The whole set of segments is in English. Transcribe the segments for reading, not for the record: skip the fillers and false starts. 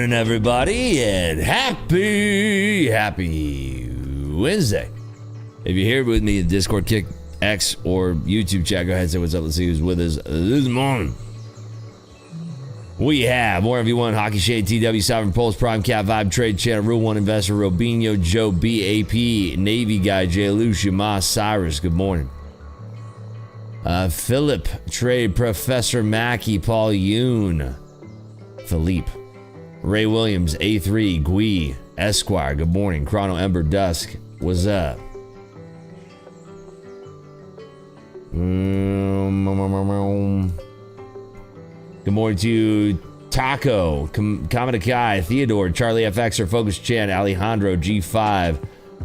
morning, everybody, and happy Wednesday. If you're here with me in Discord, Kick, X, or YouTube chat, go ahead and say what's up. Let's see who's with us this morning. We have more MV1, Hockey Shade, TW, Sovereign Pulse, Prime Cat, Vibe Trade Channel, Rule 1 Investor, Robinho, Joe, BAP, Navy Guy, J. Lucia, Moss, Cyrus, good morning. Philip, Trade, Professor Mackey, Paul Yoon, Philippe, Ray Williams, A3, Gui, Esquire, good morning. Chrono Ember Dusk, what's up? Good morning to Taco, Kamada Kai, Theodore, Charlie FXer, Focus Chan, Alejandro, G5,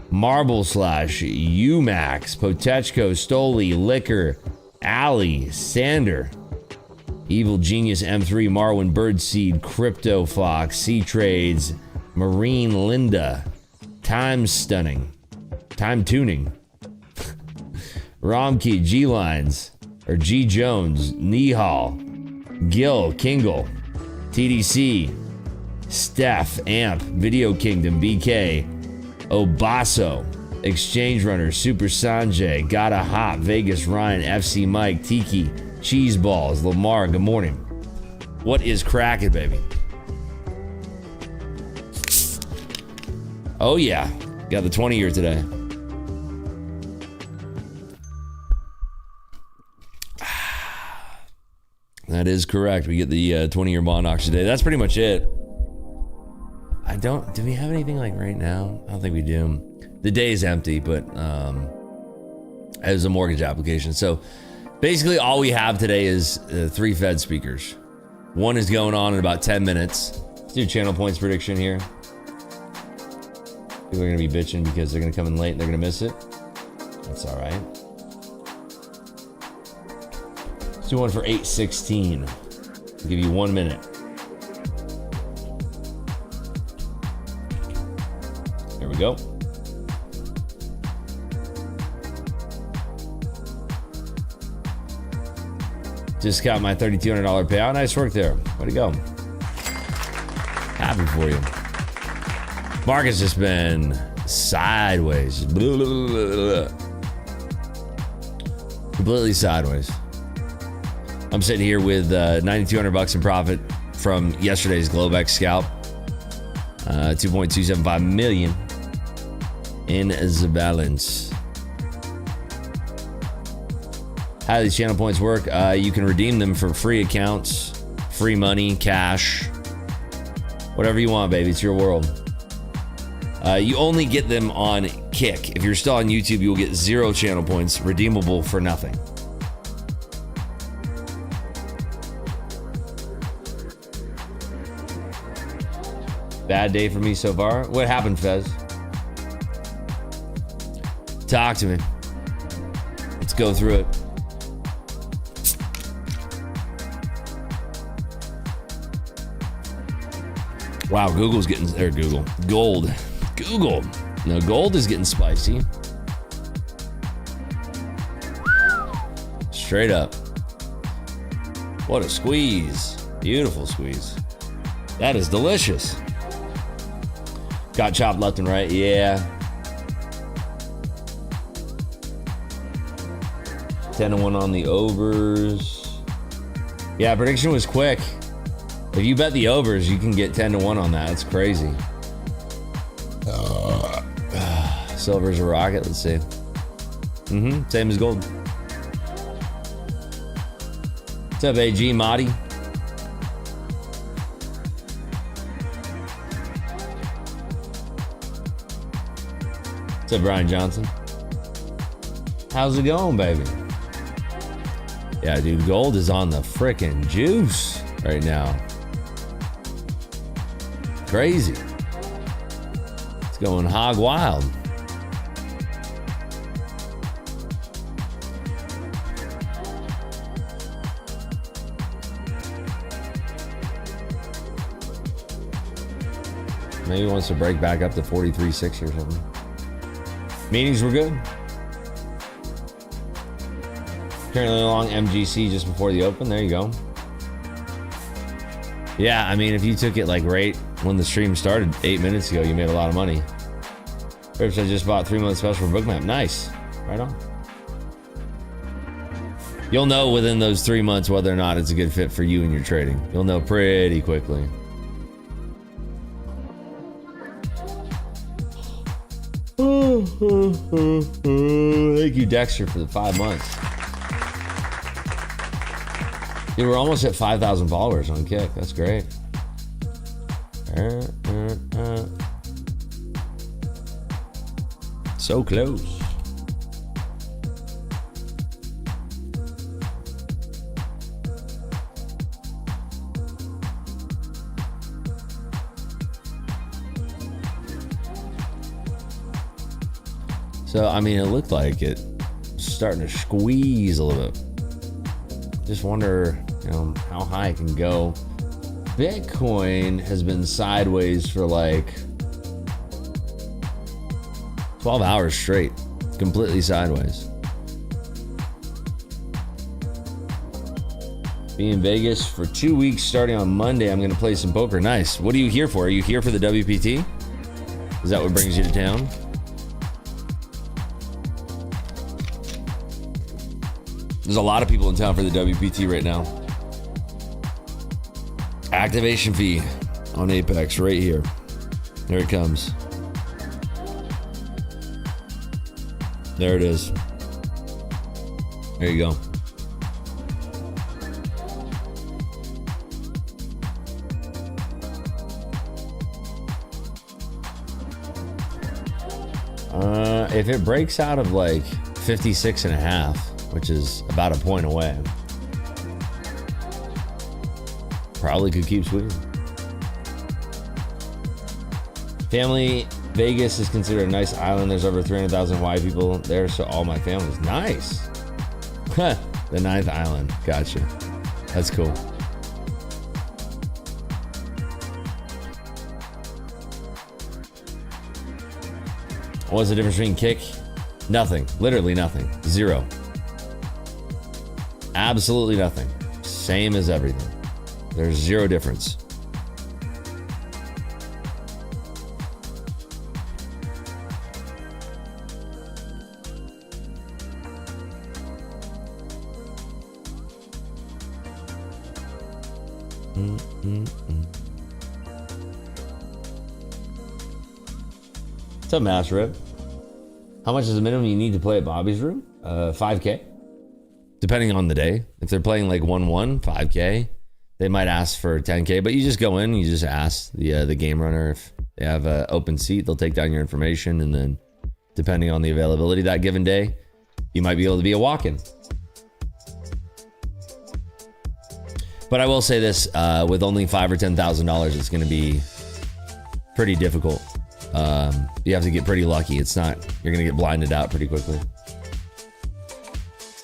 Marble Slash, Umax, Potechko, Stoli, Liquor, Ali, Sander, Evil Genius, M3, Marwin, Birdseed, Crypto Fox, Sea Trades, Marine, Linda, Time Tuning, Romkey, G Lines, or G Jones, Nihal, Gil, Kingle, TDC, Steph, Amp, Video Kingdom, BK, Obaso, Exchange Runner, Super Sanjay, Gotta Hop, Vegas Ryan, FC Mike, Tiki, Cheese Balls, Lamar, good morning. What is cracking, baby? Oh yeah, got the 20 year today. That is correct. We get the 20 year bond auction today. That's pretty much it. Do we have anything like right now? I don't think we do. The day is empty, but as a mortgage application. So basically all we have today is 3 Fed speakers. One is going on in about 10 minutes. Let's do channel points prediction here. People are gonna be bitching because they're gonna come in late and they're gonna miss it. That's all right. Let's do one for 8:16. I'll give you 1 minute. Here we go. Just got my $3,200 payout. Nice work there. Way to go. Happy for you. Market's just been sideways. Blah, blah, blah, blah. Completely sideways. I'm sitting here with $9,200 in profit from yesterday's Globex scalp. 2.275 million in the balance. How do these channel points work? You can redeem them for free accounts, free money, cash, whatever you want, baby. It's your world. You only get them on Kick. If you're still on YouTube, you'll get 0 channel points, redeemable for nothing. Bad day for me so far. What happened, Fez? Talk to me. Let's go through it. Wow, Google's getting, or Gold. Google. No, gold is getting spicy. Straight up. What a squeeze. Beautiful squeeze. That is delicious. Got chopped left and right, yeah. 10-1 on the overs. Yeah, prediction was quick. If you bet the overs, you can get 10-1 on that. That's crazy. Silver's a rocket. Let's see. Same as gold. What's up, AG Marty? What's up, Brian Johnson? How's it going, baby? Yeah, dude, gold is on the frickin' juice right now. Crazy. It's going hog wild. Maybe wants to break back up to 43.60 or something. Meetings were good. Currently along MGC just before the open. There you go. Yeah, I mean, if you took it like right when the stream started 8 minutes ago, you made a lot of money. Rips, I just bought 3-month special for Bookmap. Nice. Right on. You'll know within those 3 months whether or not it's a good fit for you and your trading. You'll know pretty quickly. Thank you, Dexter, for the 5 months. Dude, we're almost at 5,000 followers on Kick. That's great. So close. So, I mean, it looked like it was starting to squeeze a little bit. Just wonder, you know, how high it can go. Bitcoin has been sideways for like 12 hours straight, completely sideways. Be in Vegas for 2 weeks starting on Monday. I'm going to play some poker. Nice. What are you here for? Are you here for the WPT? Is that what brings you to town? There's a lot of people in town for the WPT right now. Activation fee on Apex right here. There it comes. There it is. There you go. If it breaks out of like 56.5, which is about a point away, probably could keep swinging. Family, Vegas is considered a nice island. There's over 300,000 white people there, so all my family's nice. The 9th island. Gotcha. That's cool. What's the difference between Kick? Nothing. Literally nothing. Zero. Absolutely nothing. Same as everything. There's zero difference. What's up, Mass Rip? How much is the minimum you need to play at Bobby's room? 5K. Depending on the day. If they're playing like 1-1, 5K. They might ask for 10K, but you just go in, you just ask the game runner if they have an open seat. They'll take down your information, and then depending on the availability that given day, you might be able to be a walk-in. But I will say this, with only $5,000 or $10,000, it's going to be pretty difficult. You have to get pretty lucky. It's not, you're going to get blinded out pretty quickly.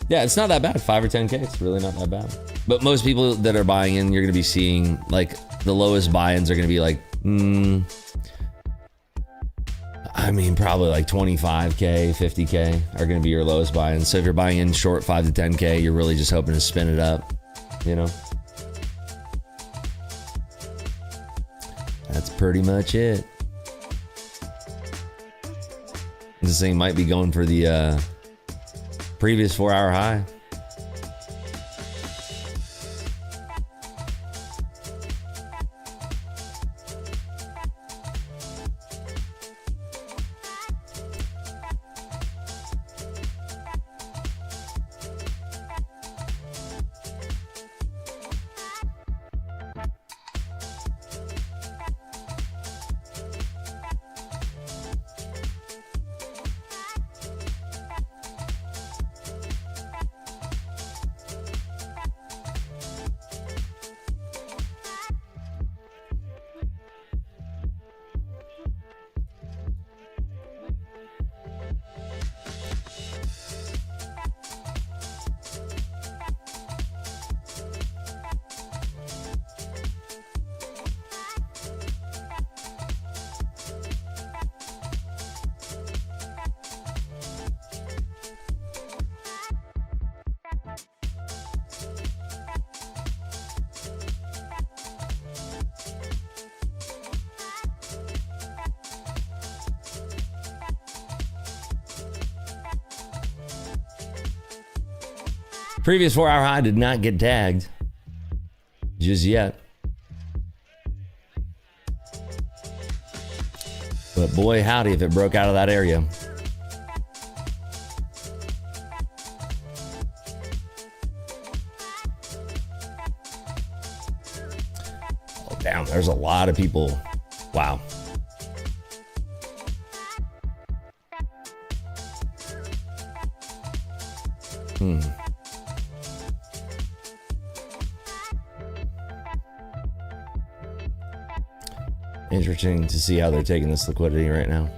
Yeah, it's not that bad. 5 or 10K, it's really not that bad. But most people that are buying in, you're going to be seeing, like, the lowest buy-ins are going to be like, I mean, probably like 25K, 50K are going to be your lowest buy-ins. So if you're buying in short 5 to 10K, you're really just hoping to spin it up, you know? That's pretty much it. This thing might be going for the previous 4-hour high. Previous 4-hour high did not get tagged just yet. But boy, howdy, if it broke out of that area. Oh, damn, there's a lot of people. Wow. Interesting to see how they're taking this liquidity right now.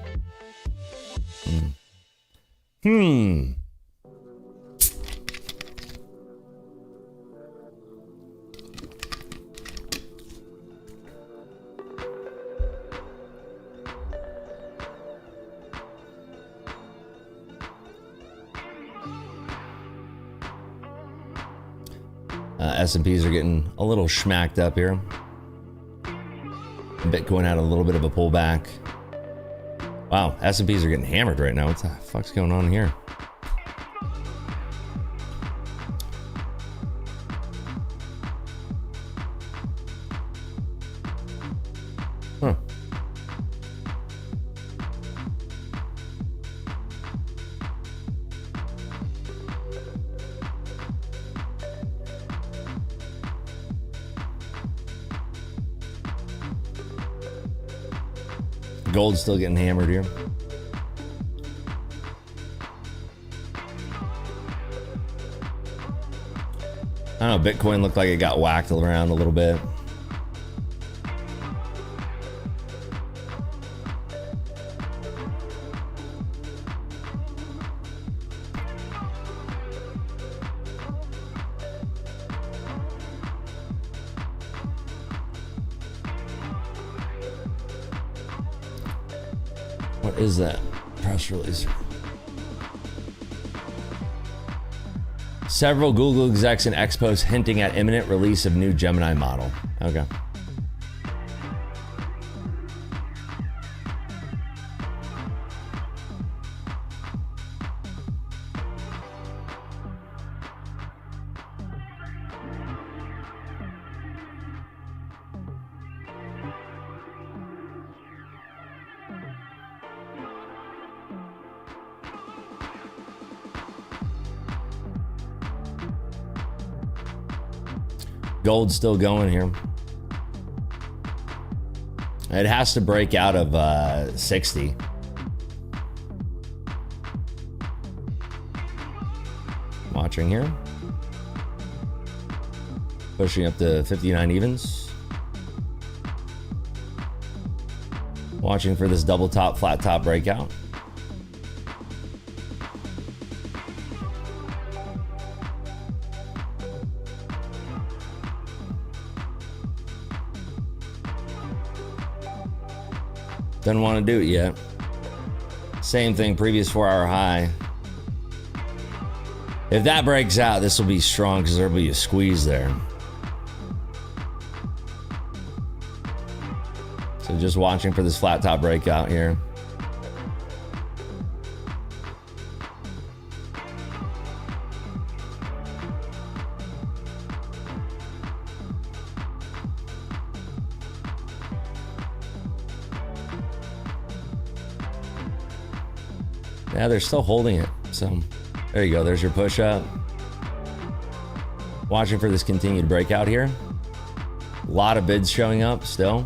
S&Ps are getting a little schmacked up here. Bitcoin had a little bit of a pullback. Wow, S&Ps are getting hammered right now. What the fuck's going on here? Huh. Gold's still getting hammered here. I don't know, Bitcoin looked like it got whacked around a little bit. What is that press release? Several Google execs in X posts hinting at imminent release of new Gemini model. Okay. Gold's still going here. It has to break out of 60. Watching here. Pushing up to 59 evens. Watching for this double top, flat top breakout. Doesn't want to do it yet. Same thing, previous 4-hour high. If that breaks out, this will be strong because there'll be a squeeze there. So just watching for this flat top breakout here. Yeah, they're still holding it. So there you go. There's your push up. Watching for this continued breakout here. A lot of bids showing up still.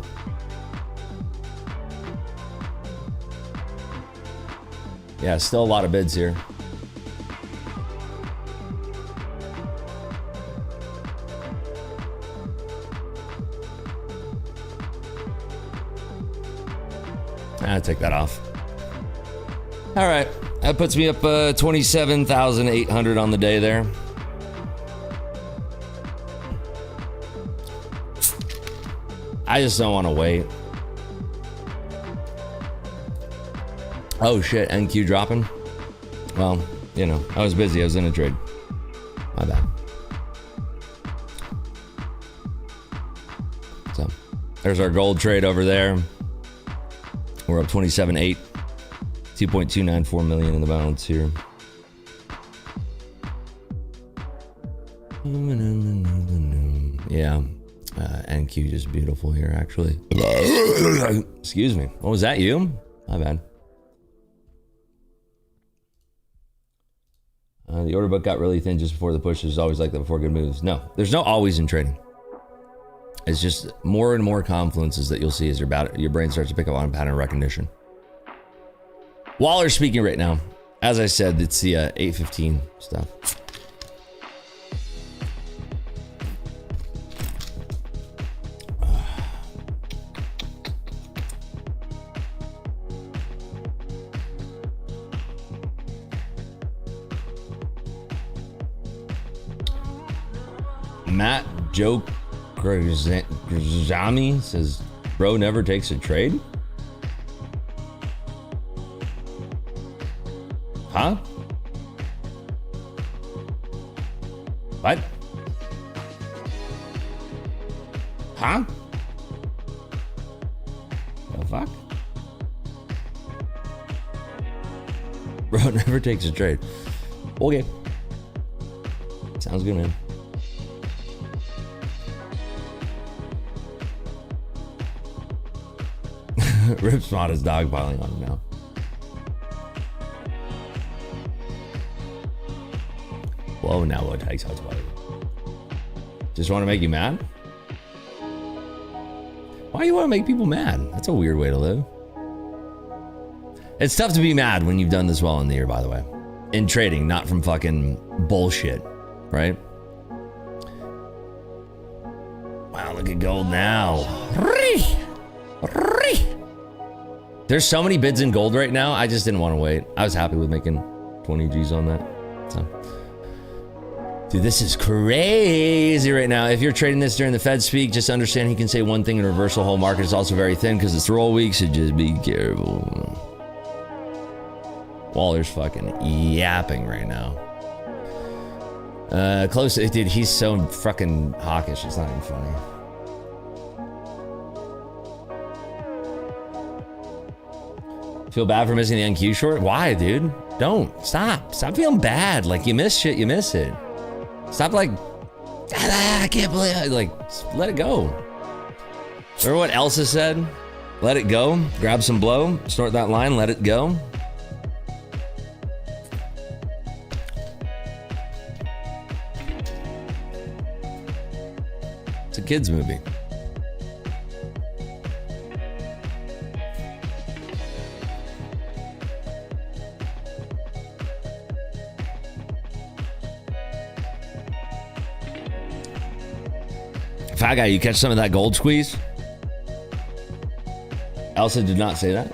Yeah, still a lot of bids here. I'll take that off. All right, that puts me up 27,800 on the day there. I just don't want to wait. Oh shit, NQ dropping? Well, you know, I was busy. I was in a trade. My bad. So, there's our gold trade over there. We're up 27.8. 2.294 million in the balance here. Yeah. NQ just beautiful here, actually. Excuse me. What was that, you? My bad. The order book got really thin just before the push. There's always like that before good moves. No, there's no always in trading. It's just more and more confluences that you'll see as your brain starts to pick up on pattern recognition. Waller's speaking right now. As I said, it's the 8:15 stuff. Matt Joe Grzami says, bro never takes a trade? Huh? What? Huh? The fuck? Bro never takes a trade. Okay. Sounds good, man. Ripspot is dogpiling on him now. Whoa, now what takes out to just want to make you mad? Why do you want to make people mad? That's a weird way to live. It's tough to be mad when you've done this well in the year, by the way. In trading, not from fucking bullshit, right? Wow, look at gold now. There's so many bids in gold right now. I just didn't want to wait. I was happy with making 20 G's on that. So, dude, this is crazy right now. If you're trading this during the Fed speak, just understand he can say one thing in reverse. The whole market is also very thin because it's roll week, so just be careful. Waller's fucking yapping right now. Close, dude, he's so fucking hawkish. It's not even funny. Feel bad for missing the NQ short? Why, dude? Don't. Stop. Stop feeling bad. Like, you miss shit, you miss it. Stop, like, I can't believe it. Like, let it go. Remember what Elsa said? Let it go. Grab some blow. Snort that line. Let it go. It's a kid's movie. Fat guy, you catch some of that gold squeeze? Elsa did not say that.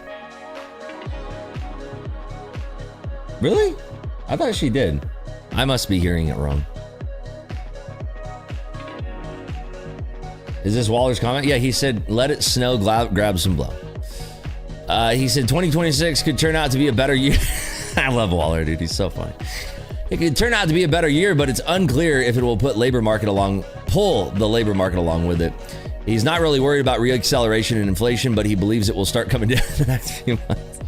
Really? I thought she did. I must be hearing it wrong. Is this Waller's comment? Yeah, he said, let it snow, grab some blow. He said 2026 could turn out to be a better year. I love Waller, dude. He's so funny. It could turn out to be a better year, but it's unclear if it will pull the labor market along with it. He's not really worried about reacceleration in inflation, but he believes it will start coming down in the next few months.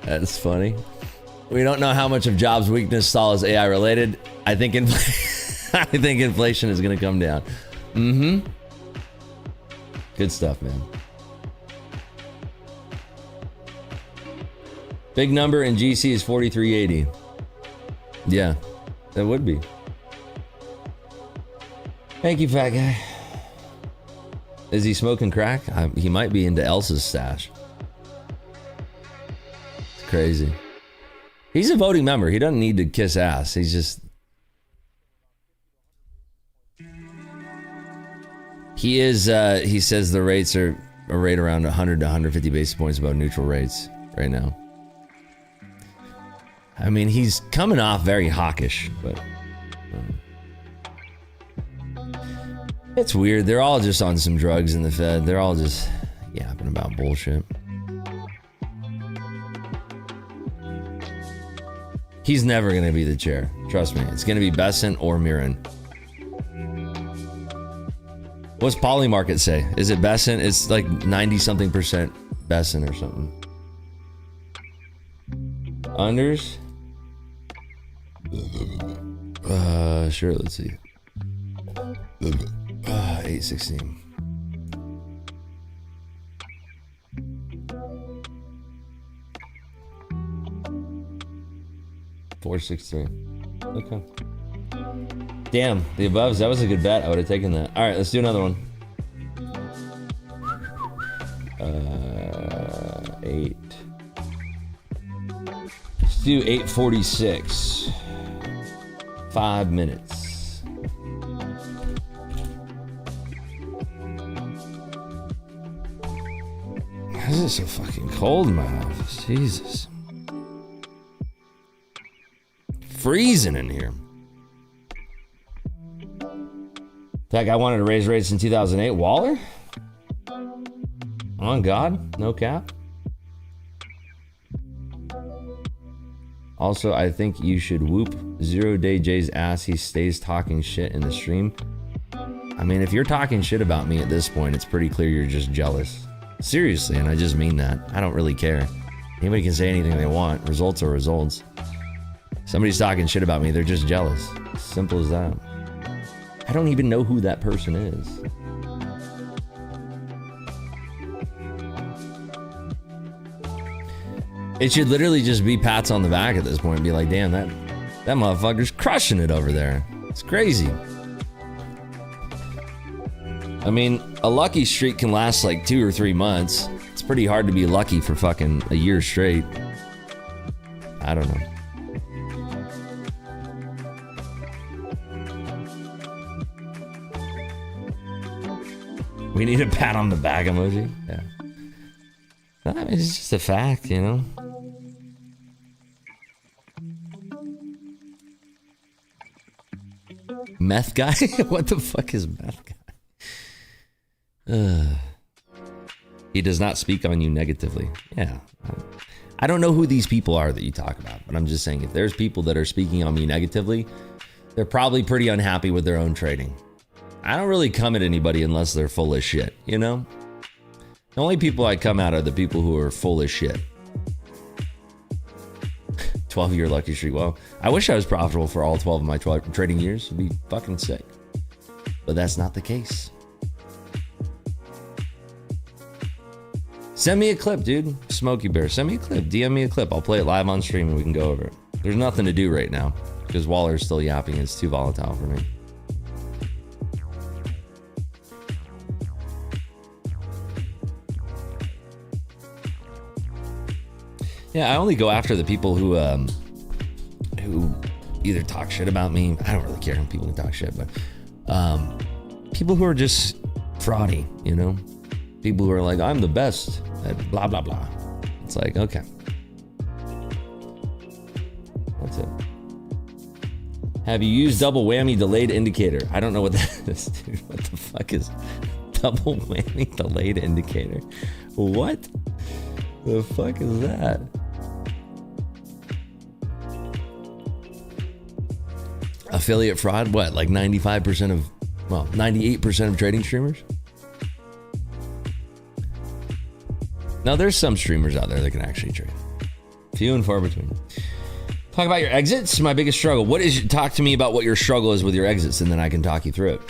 That's funny. We don't know how much of jobs weakness stall is AI related. I think inflation is going to come down. Mm-hmm. Good stuff, man. Big number in GC is 4380. Yeah, that would be. Thank you, fat guy. Is he smoking crack? He might be into Elsa's stash. It's crazy. He's a voting member. He doesn't need to kiss ass. He's just... He is, he says the rates are a rate around 100 to 150 basis points above neutral rates right now. I mean, he's coming off very hawkish, but it's weird. They're all just on some drugs in the Fed. They're all just yapping about bullshit. He's never going to be the chair. Trust me. It's going to be Besant or Mirren. What's Polymarket say? Is it Besant? It's like 90-something% Besant or something. Unders? Sure, let's see. 816. $463. Okay. Damn, the aboves. That was a good bet. I would have taken that. All right, let's do another one. 8. Let's do 846. 5 minutes. This is so fucking cold in my office. Jesus. Freezing in here. That guy wanted to raise rates in 2008. Waller? On God? No cap? Also, I think you should whoop 0 Day Jay's ass. He stays talking shit in the stream. I mean, if you're talking shit about me at this point, it's pretty clear you're just jealous. Seriously, and I just mean that. I don't really care. Anybody can say anything they want. Results are results. Somebody's talking shit about me, they're just jealous. Simple as that. I don't even know who that person is. It should literally just be pats on the back at this point and be like, damn, that motherfucker's crushing it over there. It's crazy. I mean, a lucky streak can last like 2 or 3 months. It's pretty hard to be lucky for fucking a year straight. I don't know. We need a pat on the back emoji. Yeah. I mean, it's just a fact, you know? Meth guy? What the fuck is meth guy? He does not speak on you negatively. Yeah. I don't know who these people are that you talk about, but I'm just saying if there's people that are speaking on me negatively, they're probably pretty unhappy with their own trading. I don't really come at anybody unless they're full of shit, you know? The only people I come at are the people who are full of shit. 12-year lucky streak. Well, I wish I was profitable for all 12 of my trading years. It'd be fucking sick. But that's not the case. Send me a clip, dude. Smokey Bear, send me a clip. DM me a clip. I'll play it live on stream and we can go over it. There's nothing to do right now because Waller's still yapping. It's too volatile for me. Yeah, I only go after the people who either talk shit about me. I don't really care when people talk shit, but people who are just fraudy, you know? People who are like, I'm the best at blah, blah, blah. It's like, okay. That's it. Have you used double whammy delayed indicator? I don't know what that is, dude. What the fuck is double whammy delayed indicator? What the fuck is that? Affiliate fraud? What, like 95% of, well, 98% of trading streamers? Now, there's some streamers out there that can actually trade. Few and far between. Talk about your exits. My biggest struggle. Talk to me about what your struggle is with your exits, and then I can talk you through it.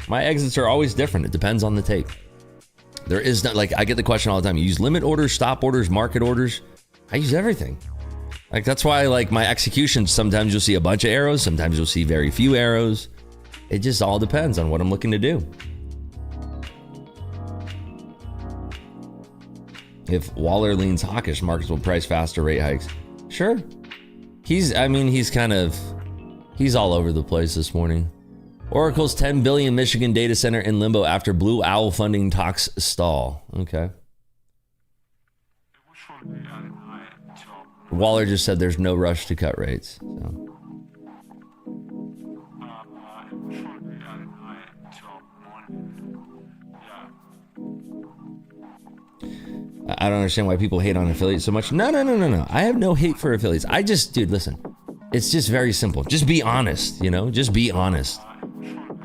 My exits are always different. It depends on the tape. There is not, like, I get the question all the time. You use limit orders, stop orders, market orders. I use everything. Like, that's why, like, my executions, sometimes you'll see a bunch of arrows. Sometimes you'll see very few arrows. It just all depends on what I'm looking to do. If Waller leans hawkish, markets will price faster rate hikes. Sure. He's all over the place this morning. Oracle's 10 billion Michigan data center in limbo after Blue Owl funding talks stall. Okay. Waller just said there's no rush to cut rates. So. I don't understand why people hate on affiliates so much. No. I have no hate for affiliates. Dude, listen. It's just very simple. Just be honest, you know? Just be honest.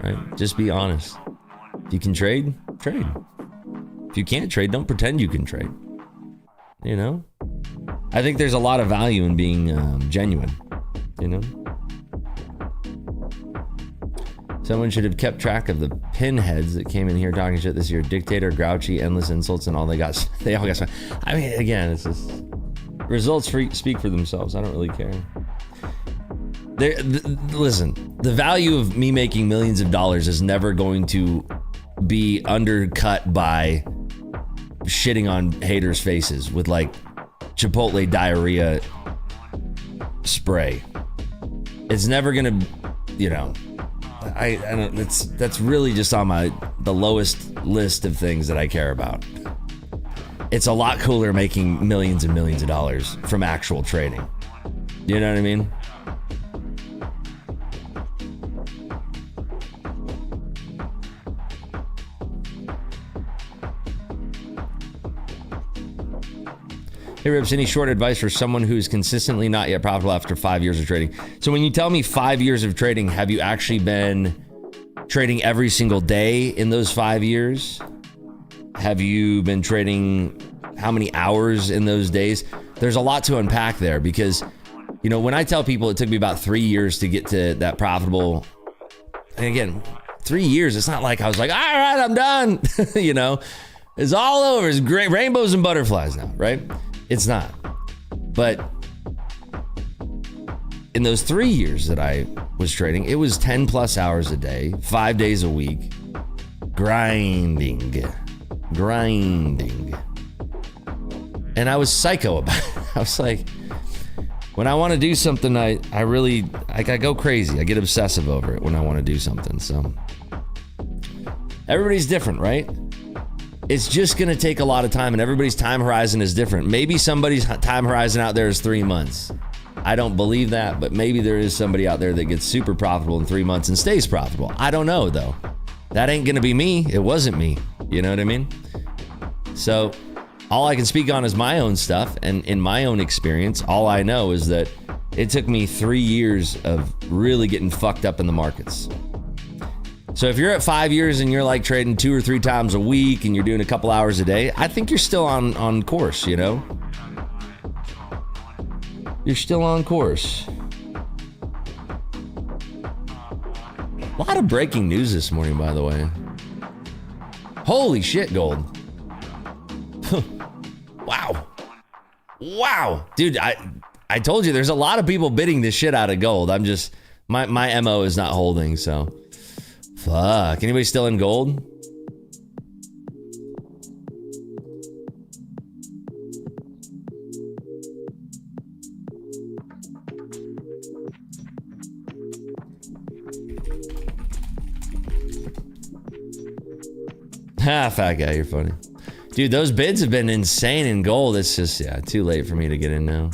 Right? Just be honest. If you can trade, trade. If you can't trade, don't pretend you can trade. You know? I think there's a lot of value in being genuine. you know? Someone should have kept track of the pinheads that came in here talking shit this year. Dictator, grouchy, endless insults, and all they all got. I mean, again, it's just results speak for themselves. I don't really care. Listen, the value of me making millions of dollars is never going to be undercut by shitting on haters' faces with like Chipotle diarrhea spray. It's never gonna, you know. I don't. That's really just on the lowest list of things that I care about. It's a lot cooler making millions and millions of dollars from actual trading. You know what I mean? Hey Rips, any short advice for someone who's consistently not yet profitable after 5 years of trading? So when you tell me 5 years of trading, have you actually been trading every single day in those 5 years? Have you been trading how many hours in those days? There's a lot to unpack there because, you know, when I tell people it took me about 3 years to get to that profitable, and again, 3 years, it's not like I was like, all right, I'm done. You know, it's all over. It's great. Rainbows and butterflies now, right? It's not. But in those 3 years that I was trading, it was 10 plus hours a day, 5 days a week, grinding. And I was psycho about it. I was like, when I want to do something, I go crazy. I get obsessive over it when I want to do something. So everybody's different, right? It's just going to take a lot of time, and everybody's time horizon is different. Maybe somebody's time horizon out there is 3 months. I don't believe that, but maybe there is somebody out there that gets super profitable in 3 months and stays profitable. I don't know, though. That ain't going to be me. It wasn't me. You know what I mean? So all I can speak on is my own stuff, and in my own experience, all I know is that it took me 3 years of really getting fucked up in the markets. So if you're at 5 years and you're like trading 2 or 3 times a week and you're doing a couple hours a day, I think you're still on course, you know? You're still on course. A lot of breaking news this morning, by the way. Holy shit, gold. Wow. Dude, I told you there's a lot of people bidding this shit out of gold. I'm just, my MO is not holding, so. Fuck. Anybody still in gold? Ha, fat guy, you're funny. Dude, those bids have been insane in gold. It's just, yeah, too late for me to get in now.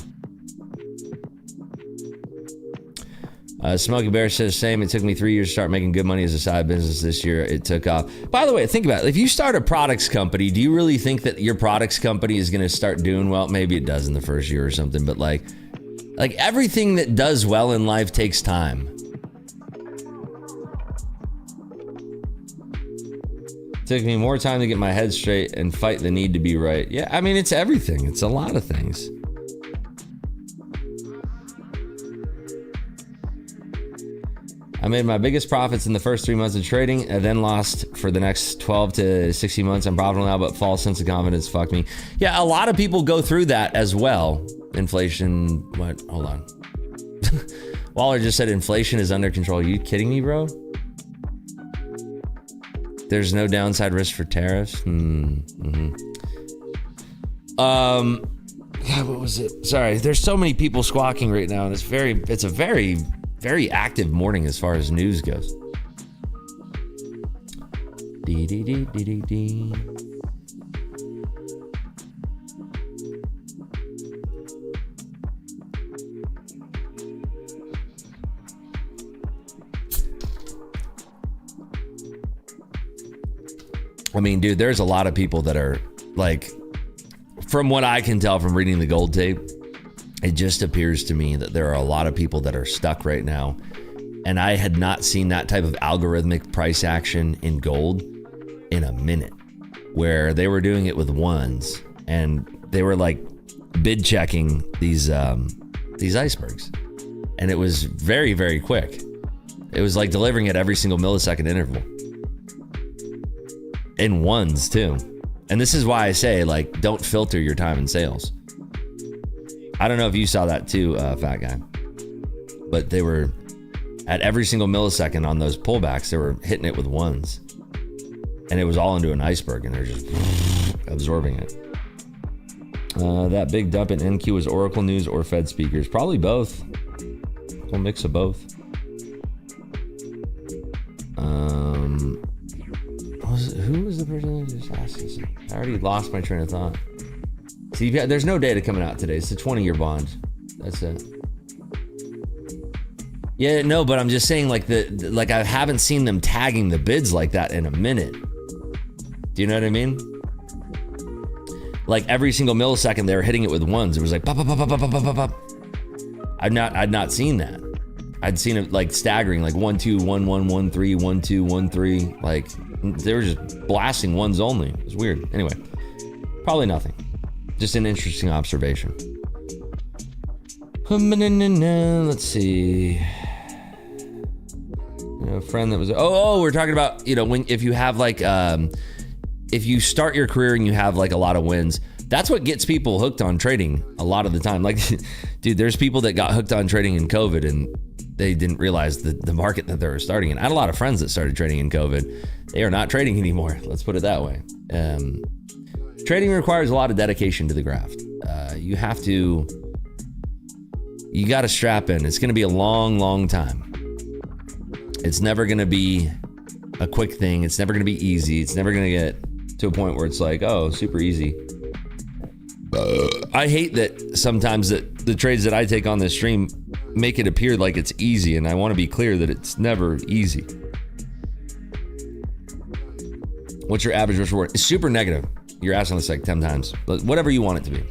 Smokey Bear says same. It took me 3 years to start making good money as a side business. This year it took off. By the way, think about it. If you start a products company, do you really think that your products company is going to start doing well? Maybe it does in the first year or something, but like everything that does well in life takes time. It took me more time to get my head straight and fight the need to be right. Yeah, I mean, it's everything. It's a lot of things. I made my biggest profits in the first 3 months of trading and then lost for the next 12 to 16 months. I'm profitable now, but false sense of confidence fucked me. Yeah, a lot of people go through that as well. Inflation, what? Hold on. Waller just said inflation is under control. Are you kidding me, bro? There's no downside risk for tariffs. God, what was it? Sorry, there's so many people squawking right now, and it's a very active morning as far as news goes. I mean, dude, there's a lot of people that are like, from what I can tell from reading the gold tape, it just appears to me that there are a lot of people that are stuck right now. And I had not seen that type of algorithmic price action in gold in a minute, where they were doing it with ones and they were like bid checking these icebergs. And it was very, very quick. It was like delivering at every single millisecond interval. In ones too. And this is why I say, like, don't filter your time in sales. I don't know if you saw that too, fat guy. But they were, at every single millisecond on those pullbacks, they were hitting it with ones. And it was all into an iceberg, and they're just absorbing it. That big dump in NQ was Oracle News or Fed speakers. Probably both. A mix of both. Who was the person that just asked this? I already lost my train of thought. See, there's no data coming out today. It's a 20-year bond. That's it. Yeah, no, but I'm just saying, like, like I haven't seen them tagging the bids like that in a minute. Do you know what I mean? Like every single millisecond, they were hitting it with ones. It was like pop, pop, pop, pop, pop, pop, pop, pop. I'd not seen that. I'd seen it like staggering, like 1 2 1 1 1 3 1 2 1 3. Like they were just blasting ones only. It was weird. Anyway, probably nothing. Just an interesting observation. Let's see. A friend that was we're talking about, if you have like if you start your career and you have like a lot of wins, that's what gets people hooked on trading a lot of the time. Like, dude, there's people that got hooked on trading in COVID and they didn't realize the market that they were starting in. I had a lot of friends that started trading in COVID. They are not trading anymore. Let's put it that way. Trading requires a lot of dedication to the craft. You got to strap in. It's going to be a long, long time. It's never going to be a quick thing. It's never going to be easy. It's never going to get to a point where it's like, oh, super easy. I hate that sometimes that the trades that I take on this stream make it appear like it's easy, and I want to be clear that it's never easy. What's your average risk reward? It's super negative. You're asking this like 10 times, but whatever you want it to be.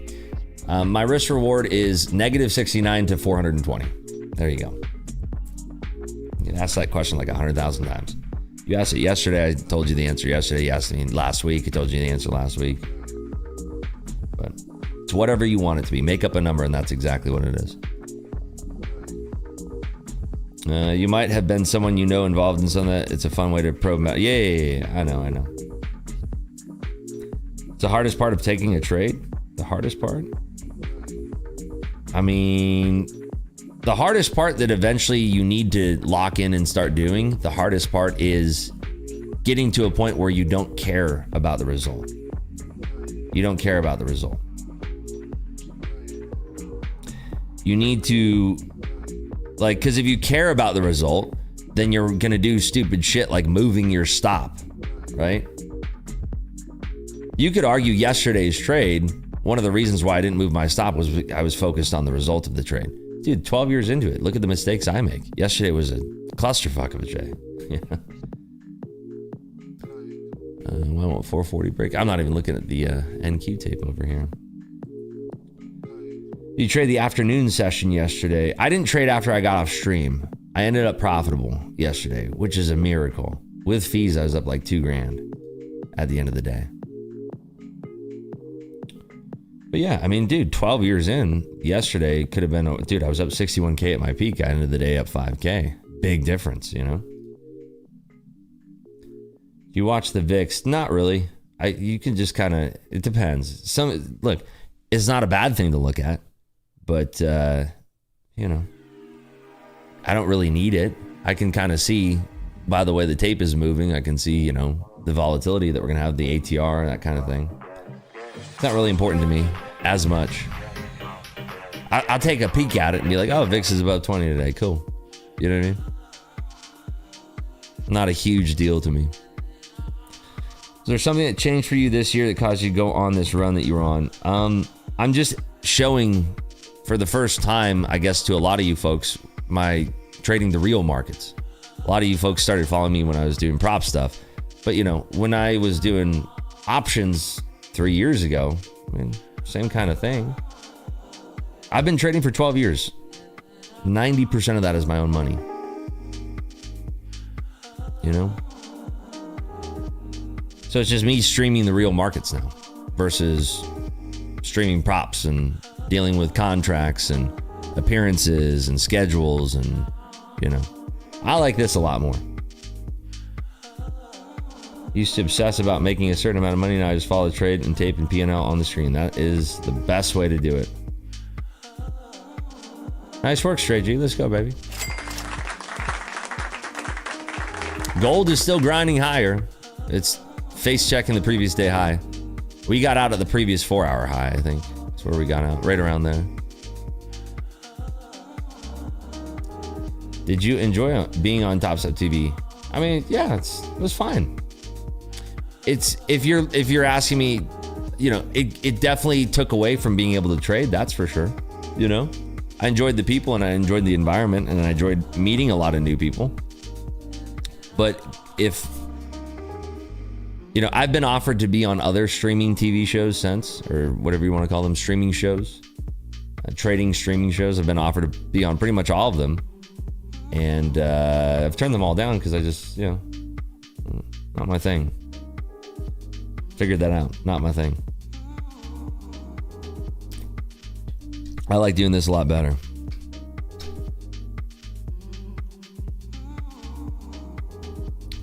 My risk reward is negative 69 to 420. There you go. You asked that question like 100,000 times. You asked it yesterday, I told you the answer yesterday. You asked me last week, I told you the answer last week. But it's whatever you want it to be. Make up a number, and that's exactly what it is. You might have been someone you know involved in some of that. It's a fun way to probe. Yeah. I know. It's the hardest part of taking a trade. The hardest part? I mean, the hardest part that eventually you need to lock in and start doing, the hardest part is getting to a point where you don't care about the result. You don't care about the result. You need to, like, because if you care about the result, then you're going to do stupid shit like moving your stop, right? You could argue yesterday's trade, one of the reasons why I didn't move my stop was I was focused on the result of the trade. Dude, 12 years into it, look at the mistakes I make. Yesterday was a clusterfuck of a trade. Yeah. Why won't 440 break? I'm not even looking at the NQ tape over here. You trade the afternoon session yesterday. I didn't trade after I got off stream. I ended up profitable yesterday, which is a miracle. With fees, I was up like $2,000 at the end of the day. But yeah, I mean, dude, 12 years in, yesterday could have been, dude, I was up 61K at my peak. I ended the day up 5K. Big difference, you know? You watch the VIX? Not really. You can just kind of, it depends. Look, it's not a bad thing to look at, but, you know, I don't really need it. I can kind of see by the way the tape is moving. I can see, you know, the volatility that we're going to have, the ATR, that kind of thing. It's not really important to me as much. I'll take a peek at it and be like, oh, VIX is above 20 today. Cool. You know what I mean? Not a huge deal to me. Is there something that changed for you this year that caused you to go on this run that you were on? I'm just showing for the first time, I guess, to a lot of you folks, my trading the real markets. A lot of you folks started following me when I was doing prop stuff. But, you know, when I was doing options 3 years ago, I mean, same kind of thing. I've been trading for 12 years. 90% of that is my own money. You know? So it's just me streaming the real markets now versus streaming props and dealing with contracts and appearances and schedules and, you know. I like this a lot more. Used to obsess about making a certain amount of money. Now I just follow the trade and tape and P&L on the screen. That is the best way to do it. Nice work, Straight G. Let's go, baby. Gold is still grinding higher. It's face checking the previous day high. We got out at the previous 4-hour high, I think. That's where we got out, right around there. Did you enjoy being on Top Step TV? I mean, yeah, it was fine. It's if you're asking me, you know, it definitely took away from being able to trade. That's for sure. You know, I enjoyed the people and I enjoyed the environment and I enjoyed meeting a lot of new people. But if, you know, I've been offered to be on other streaming TV shows since, or whatever you want to call them, streaming shows, trading streaming shows. I've been offered to be on pretty much all of them. And I've turned them all down because I just, you know, not my thing. Figured that out. Not my thing. I like doing this a lot better.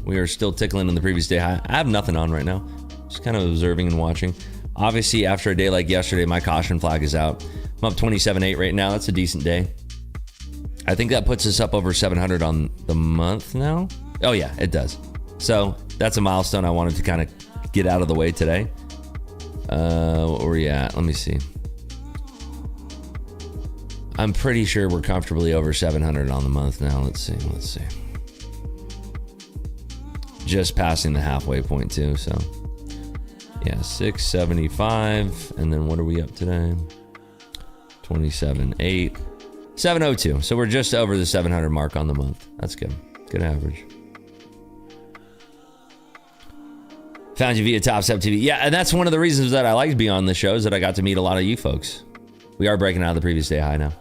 We are still tickling in the previous day high. I have nothing on right now. Just kind of observing and watching. Obviously, after a day like yesterday, my caution flag is out. I'm up 27.8 right now. That's a decent day. I think that puts us up over 700 on the month now. Oh yeah, it does. So that's a milestone I wanted to kind of get out of the way today. What were you at? Let me see. I'm pretty sure we're comfortably over 700 on the month now. Let's see. Just passing the halfway point too. So yeah, 675. And then what are we up today? 27.8. 702. So we're just over the 700 mark on the month. That's good. Good average. Found you via Top Step TV. Yeah, and that's one of the reasons that I like to be on the show is that I got to meet a lot of you folks. We are breaking out of the previous day high now.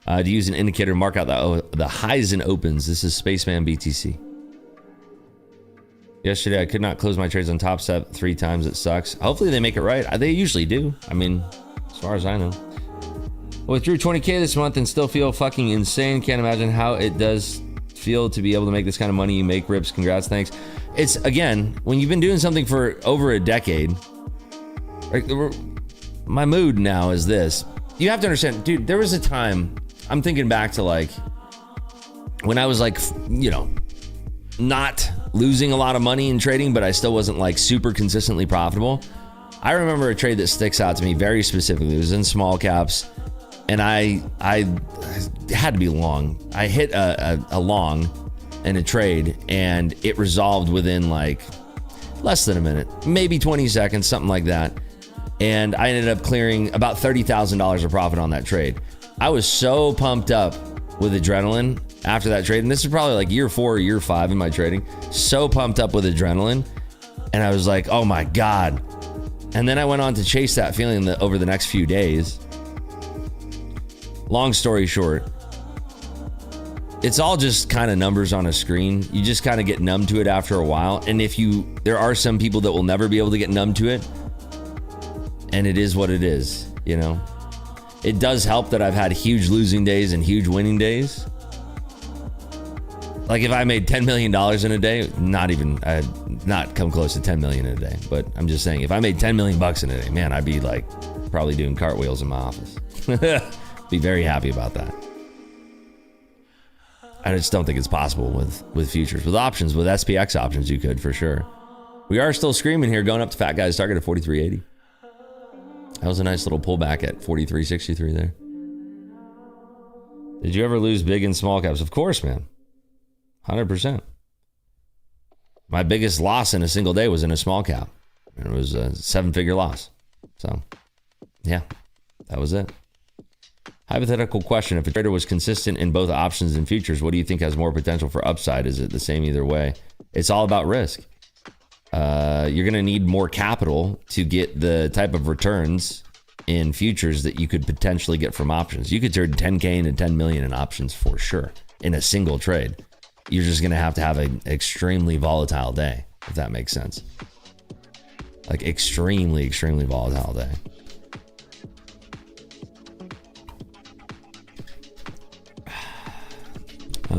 To use an indicator to mark out the highs and opens. This is Spaceman BTC. Yesterday, I could not close my trades on Top Step 3 times. It sucks. Hopefully, they make it right. They usually do. I mean, as far as I know. Withdrew 20K this month and still feel fucking insane. Can't imagine how it does feel to be able to make this kind of money you make. Rips, congrats, thanks. It's, again, when you've been doing something for over a decade, like, my mood now is this. You have to understand, dude, there was a time, I'm thinking back to like, when I was like, you know, not losing a lot of money in trading, but I still wasn't like super consistently profitable. I remember a trade that sticks out to me very specifically. It was in small caps, and I had to be long. I hit a long in a trade, and it resolved within like less than a minute, maybe 20 seconds, something like that. And I ended up clearing about $30,000 of profit on that trade. I was so pumped up with adrenaline after that trade, and this is probably like year 4 or year 5 in my trading. So pumped up with adrenaline, and I was like, oh my God. And then I went on to chase that feeling over the next few days. Long story short, it's all just kind of numbers on a screen. You just kind of get numb to it after a while. And there are some people that will never be able to get numb to it. And it is what it is, you know? It does help that I've had huge losing days and huge winning days. Like if I made $10 million in a day, I'd not come close to 10 million in a day. But I'm just saying, if I made 10 million bucks in a day, man, I'd be like probably doing cartwheels in my office. Be very happy about that. I just don't think it's possible with futures. With options, with SPX options, you could for sure. We are still screaming here, going up to Fat Guy's target at 43.80. That was a nice little pullback at 43.63 there. Did you ever lose big in small caps? Of course, man. 100%. My biggest loss in a single day was in a small cap. And it was a 7-figure loss. So, yeah, that was it. Hypothetical question. If a trader was consistent in both options and futures, what do you think has more potential for upside? Is it the same either way? It's all about risk. You're going to need more capital to get the type of returns in futures that you could potentially get from options. You could turn 10K into 10 million in options for sure in a single trade. You're just going to have an extremely volatile day, if that makes sense. Like extremely, extremely volatile day.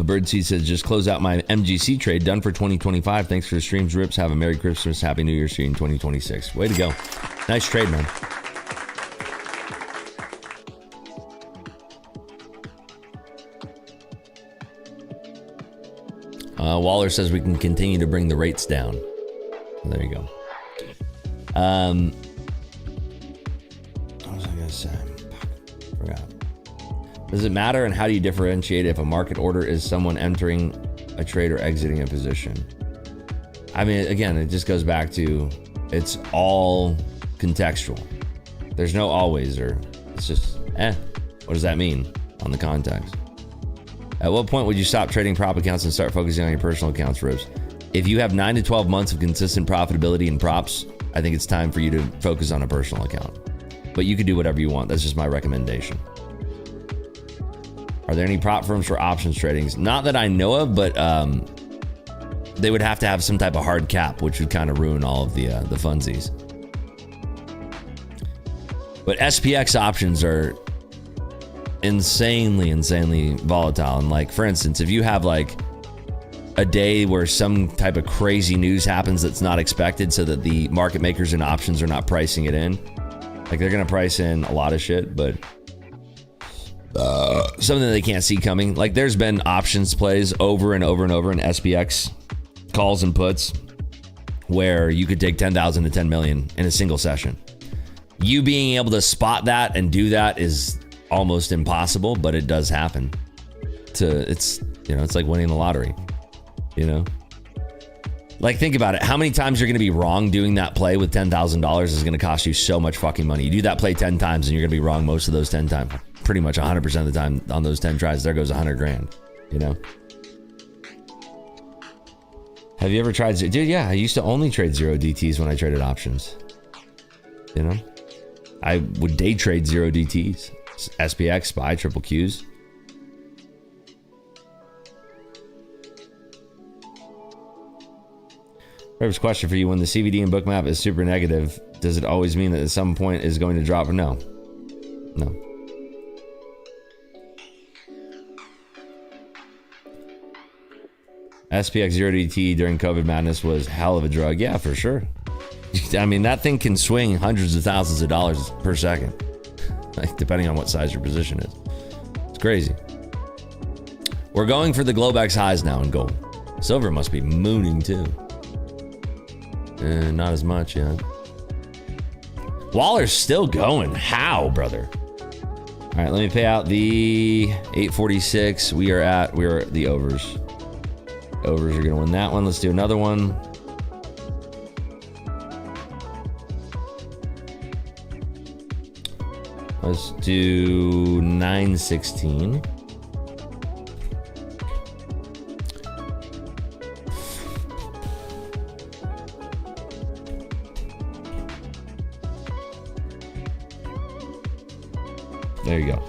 Birdseed says, just close out my MGC trade. Done for 2025. Thanks for the streams, Rips. Have a Merry Christmas. Happy New Year. See you in 2026. Way to go. Nice trade, man. Waller says we can continue to bring the rates down. There you go. What was I going to say? Forgot. Does it matter, and how do you differentiate if a market order is someone entering a trade or exiting a position? I mean, again, it just goes back to it's all contextual. There's no always, or it's just, what does that mean on the context? At what point would you stop trading prop accounts and start focusing on your personal accounts, Ribs? If you have 9 to 12 months of consistent profitability in props, I think it's time for you to focus on a personal account. But you can do whatever you want. That's just my recommendation. Are there any prop firms for options tradings? Not that I know of, but they would have to have some type of hard cap, which would kind of ruin all of the funsies. But SPX options are insanely volatile. And like, for instance, if you have like a day where some type of crazy news happens that's not expected, so that the market makers and options are not pricing it in, like they're gonna price in a lot of shit, but something that they can't see coming. Like there's been options plays over and over in SPX calls and puts where you could take 10,000 to 10 million in a single session. You being able to spot that and do that is almost impossible, but it does happen. It's like winning the lottery, you know? Like, think about it. How many times you're going to be wrong doing that play with $10,000 is going to cost you so much fucking money. You do that play 10 times and you're going to be wrong most of those 10 times. Pretty much 100% of the time on those 10 tries, there goes 100 grand, you know? Have you ever tried? Dude, yeah, I used to only trade 0 DTs when I traded options. You know? I would day trade 0 DTs. SPX, SPY, triple Qs. First question for you: when the CVD and bookmap is super negative, does it always mean that at some point is going to drop? No. SPX 0 DT during COVID madness was hell of a drug. Yeah, for sure. I mean, that thing can swing hundreds of thousands of dollars per second, like depending on what size your position is. It's crazy. We're going for the Globex highs now in gold. Silver must be mooning too. Not as much yet. Waller's still going. How, brother? All right, let me pay out the 846. We are the overs. Overs are gonna win that one. Let's do another one. Let's do 916. There you go.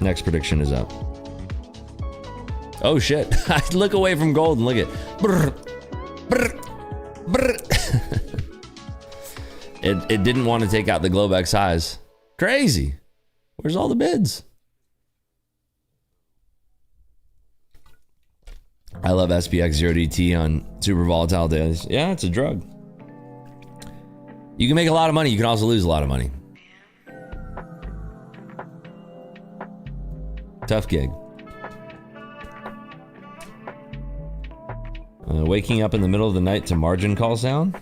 Next prediction is up. Oh shit. I look away from gold and look at brr, brr, brr. It didn't want to take out the Globex highs. Crazy. Where's all the bids? I love SPX 0 DT on super volatile days. Yeah, it's a drug. You can make a lot of money. You can also lose a lot of money. Tough gig. Waking up in the middle of the night to margin call sound?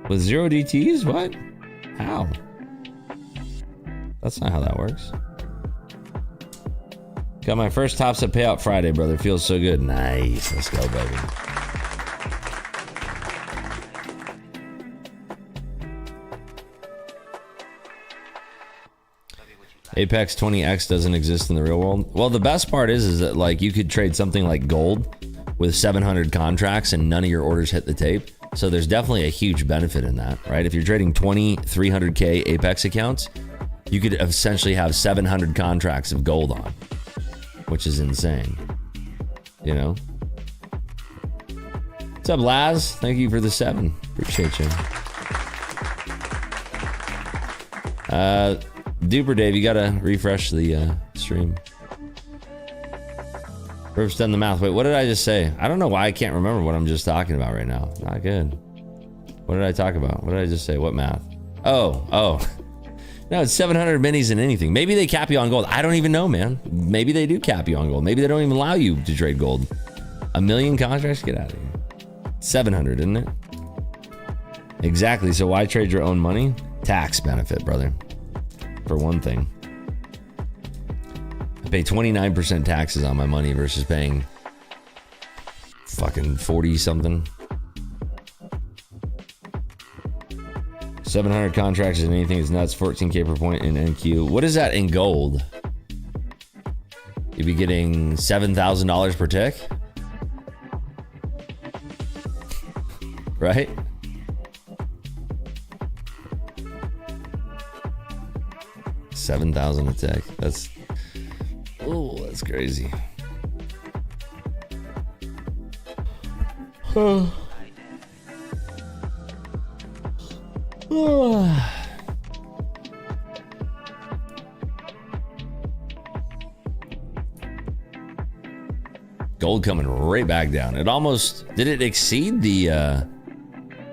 With 0 DTs? What? How? That's not how that works. Got my first Top Step payout Friday, brother. Feels so good. Nice. Let's go, baby. Apex 20X doesn't exist in the real world. Well, the best part is that like you could trade something like gold with 700 contracts and none of your orders hit the tape. So there's definitely a huge benefit in that, right? If you're trading 20 300K Apex accounts, you could essentially have 700 contracts of gold on, which is insane, you know? What's up, Laz? Thank you for the 7. Appreciate you. Duper Dave, you gotta refresh the stream. Rip's done the math. Wait, what did I just say? I don't know why I can't remember what I'm just talking about right now. Not good. What did I talk about? What did I just say? What math? Oh. No, it's 700 minis in anything. Maybe they cap you on gold. I don't even know, man. Maybe they do cap you on gold. Maybe they don't even allow you to trade gold. 1 million contracts? Get out of here. 700, isn't it? Exactly. So why trade your own money? Tax benefit, brother. For one thing. I pay 29% taxes on my money versus paying fucking 40 something. 700 contracts in anything is nuts. 14K per point in NQ. What is that in gold? You'd be getting $7,000 per tick? Right? $7,000 a tick. That's crazy. Gold coming right back down. It almost did it exceed the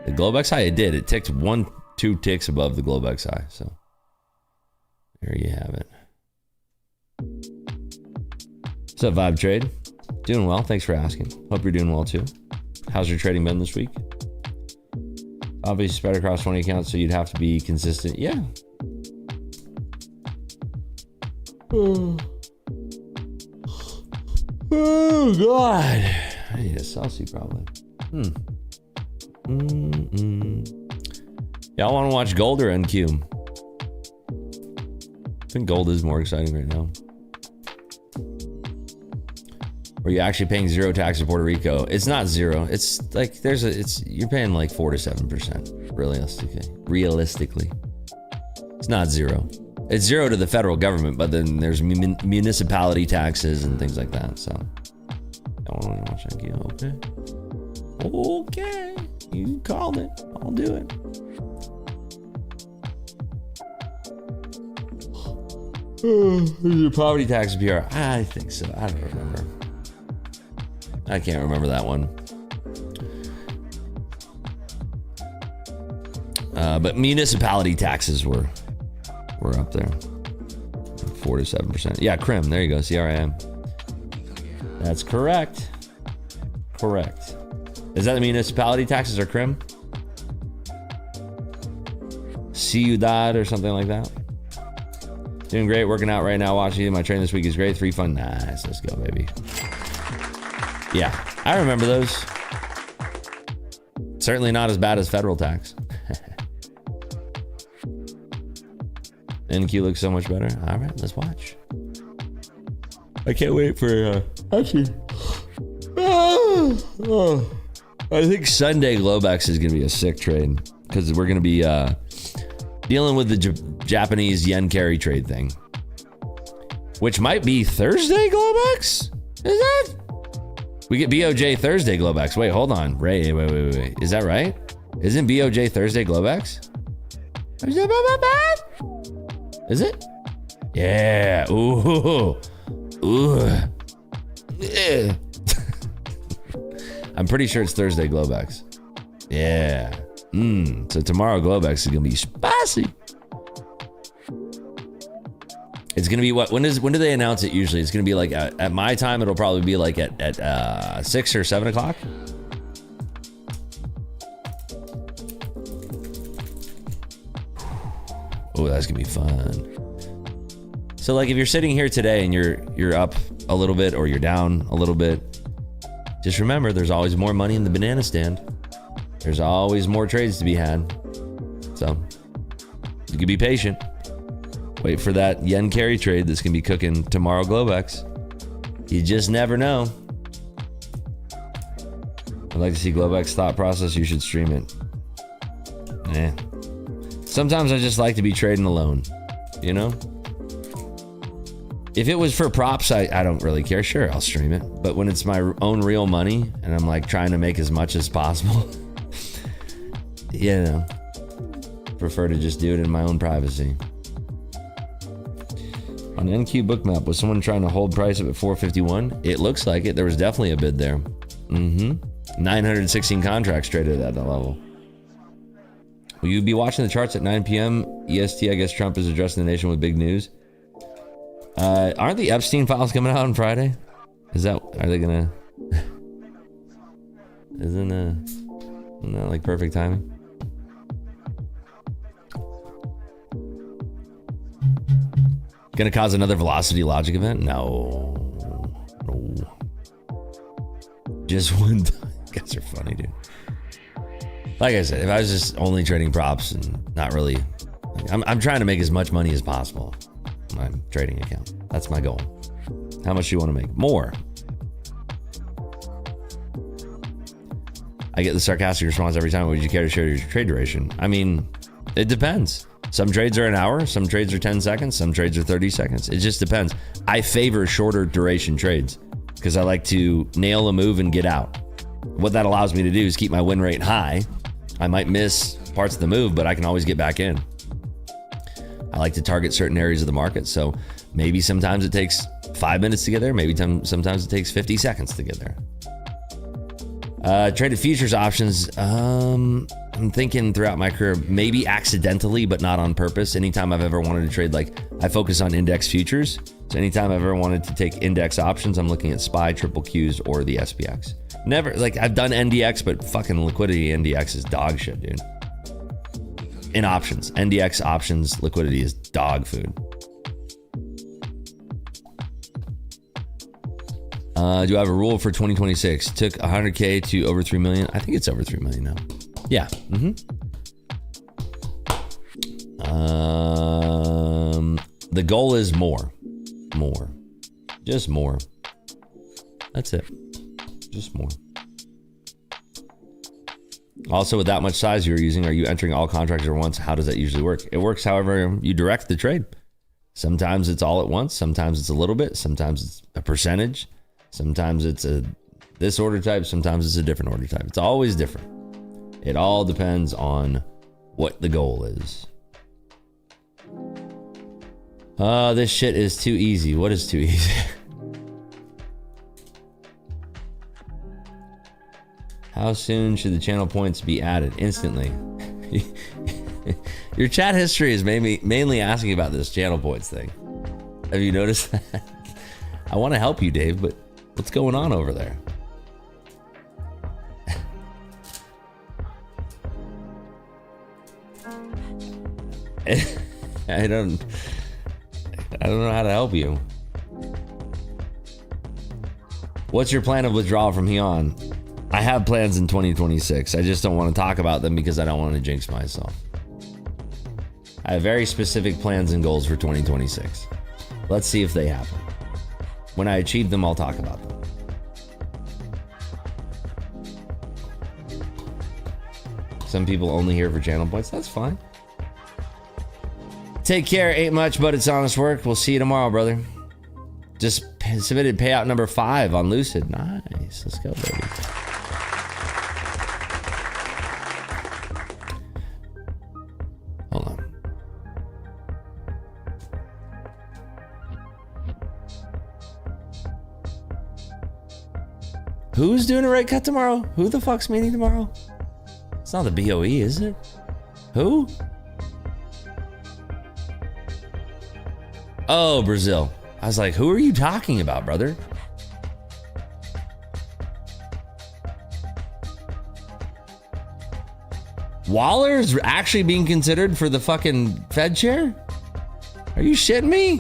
Globex high? It did. It ticked 1-2 ticks above the Globex high. So there you have it. What's up, Vibe Trade? Doing well. Thanks for asking. Hope you're doing well too. How's your trading been this week? Obviously spread across 20 accounts, so you'd have to be consistent. Yeah. Oh God. I need a Celsius probably. Y'all want to watch gold or NQ? I think gold is more exciting right now. Are you actually paying zero tax in Puerto Rico? It's not zero. It's like you're paying like 4 to 7% realistically. It's not zero. It's zero to the federal government, but then there's municipality taxes and things like that. So I want to watch NQ. Okay, you called it. I'll do it. Is your property tax PR? I think so. I don't remember. I can't remember that one. But municipality taxes were up there. 4 to 7%. Yeah, CRIM. There you go. CRIM. That's correct. Correct. Is that the municipality taxes or CRIM? Ciudad or something like that? Doing great. Working out right now. Watching you. My training this week is great. 3 fun. Nice. Let's go, baby. Yeah, I remember those. Certainly not as bad as federal tax. NQ looks so much better. All right, let's watch. I can't wait for actually. I think Sunday Globex is gonna be a sick trade because we're gonna be dealing with the Japanese yen carry trade thing, which might be Thursday Globex. Is that? We get BOJ Thursday Globex. Wait, hold on. Wait. Is that right? Isn't BOJ Thursday Globex? Is it? Yeah. Ooh. Yeah. I'm pretty sure it's Thursday Globex. Yeah. So tomorrow Globex is gonna be spicy. It's gonna be what? When do they announce it usually? It's gonna be like at my time. It'll probably be like at 6 or 7 o'clock. Oh, that's gonna be fun. So like if you're sitting here today and you're up a little bit or you're down a little bit, just remember there's always more money in the banana stand. There's always more trades to be had. So you can be patient. Wait for that yen carry trade that's gonna be cooking tomorrow Globex. You just never know. I'd like to see Globex thought process. You should stream it. Sometimes I just like to be trading alone, you know? If it was for props, I don't really care. Sure, I'll stream it. But when it's my own real money and I'm like trying to make as much as possible, you know, prefer to just do it in my own privacy. An NQ bookmap. Was someone trying to hold price up at 451? It looks like it. There was definitely a bid there. 916 contracts traded at that level. Will you be watching the charts at 9 p.m. EST? I guess Trump is addressing the nation with big news. Aren't the Epstein files coming out on Friday? Are they gonna... Isn't that like perfect timing? Gonna cause another velocity logic event? No. Just one time. You guys are funny, dude. Like I said, if I was just only trading props and not really, I'm trying to make as much money as possible on my trading account. That's my goal. How much do you want to make? More. I get the sarcastic response every time. Would you care to share your trade duration? I mean, it depends. Some trades are an hour, some trades are 10 seconds, some trades are 30 seconds. It just depends. I favor shorter duration trades because I like to nail a move and get out. What that allows me to do is keep my win rate high. I might miss parts of the move, but I can always get back in. I like to target certain areas of the market, so maybe sometimes it takes 5 minutes to get there, maybe sometimes it takes 50 seconds to get there. Traded futures options. I'm thinking throughout my career, maybe accidentally, but not on purpose. Anytime I've ever wanted to trade, like I focus on index futures. So anytime I've ever wanted to take index options, I'm looking at SPY, triple Qs, or the SPX. Never, like I've done NDX, but fucking liquidity NDX is dog shit, dude. In options, NDX options, liquidity is dog food. Do I have a rule for 2026? Took 100K to over 3 million. I think it's over 3 million now. Yeah. The goal is more. Just more. That's it. Just more. Also, with that much size you're using, are you entering all contracts at once? How does that usually work? It works however you direct the trade. Sometimes it's all at once. Sometimes it's a little bit. Sometimes it's a percentage. Sometimes it's this order type. Sometimes it's a different order type. It's always different. It all depends on what the goal is. This shit is too easy. What is too easy? How soon should the channel points be added? Instantly. Your chat history is mainly asking about this channel points thing. Have you noticed that? I want to help you, Dave, but what's going on over there? I don't know how to help you. What's your plan of withdrawal from here on? I have plans in 2026. I just don't want to talk about them because I don't want to jinx myself. I have very specific plans and goals for 2026. Let's see if they happen. When I achieve them, I'll talk about them. Some people only here for channel points. That's fine. Take care. Ain't much, but it's honest work. We'll see you tomorrow, brother. Just submitted payout number 5 on Lucid. Nice. Let's go, baby. Hold on. Who's doing a rate cut tomorrow? Who the fuck's meeting tomorrow? It's not the BOE, is it? Who? Oh, Brazil. I was like, who are you talking about, brother? Waller's actually being considered for the fucking Fed chair? Are you shitting me?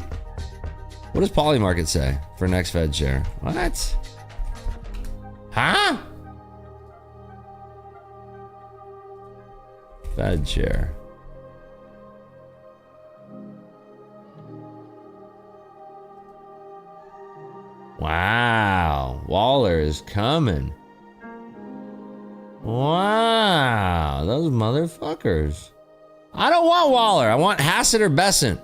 What does Polymarket say for next Fed chair? What? Huh? Fed chair. Wow, Waller is coming. Wow, those motherfuckers. I don't want Waller. I want Hassett or Besant.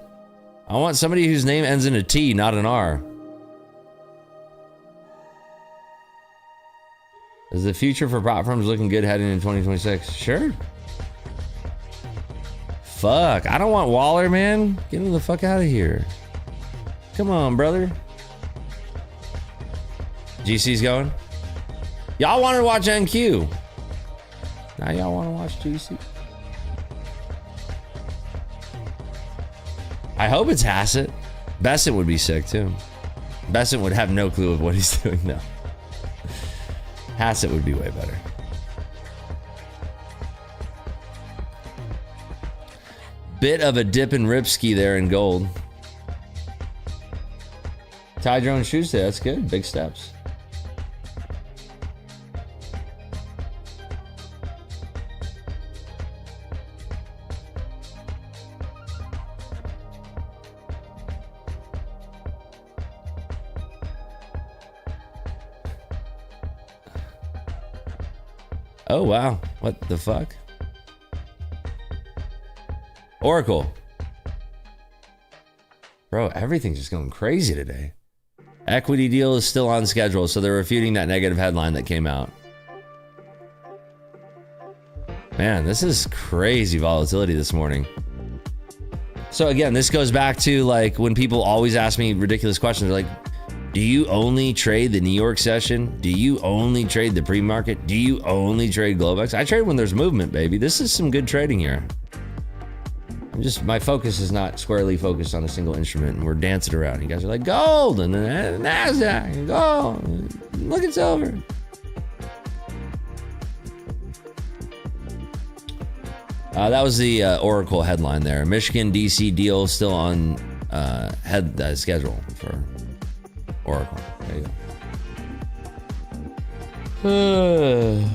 I want somebody whose name ends in a T, not an R. Is the future for prop firms looking good heading into 2026? Sure. Fuck, I don't want Waller, man. Get him the fuck out of here. Come on, brother. GC's going. Y'all wanted to watch NQ. Now y'all want to watch GC. I hope it's Hassett. Besson would be sick too. Besson would have no clue of what he's doing now. Hassett would be way better. Bit of a dip in Ripsky there in gold. Tied your own shoes there. That's good. Big steps. Oh, wow. What the fuck? Oracle. Bro, everything's just going crazy today. Equity deal is still on schedule, so they're refuting that negative headline that came out. Man, this is crazy volatility this morning. So again, this goes back to like when people always ask me ridiculous questions. They're like, do you only trade the New York session? Do you only trade the pre-market? Do you only trade Globex? I trade when there's movement, baby. This is some good trading here. My focus is not squarely focused on a single instrument, and we're dancing around. You guys are like, gold, and then NASDAQ, and gold, look at silver. That was the Oracle headline there. Michigan DC deal still on schedule for Oracle. There you go.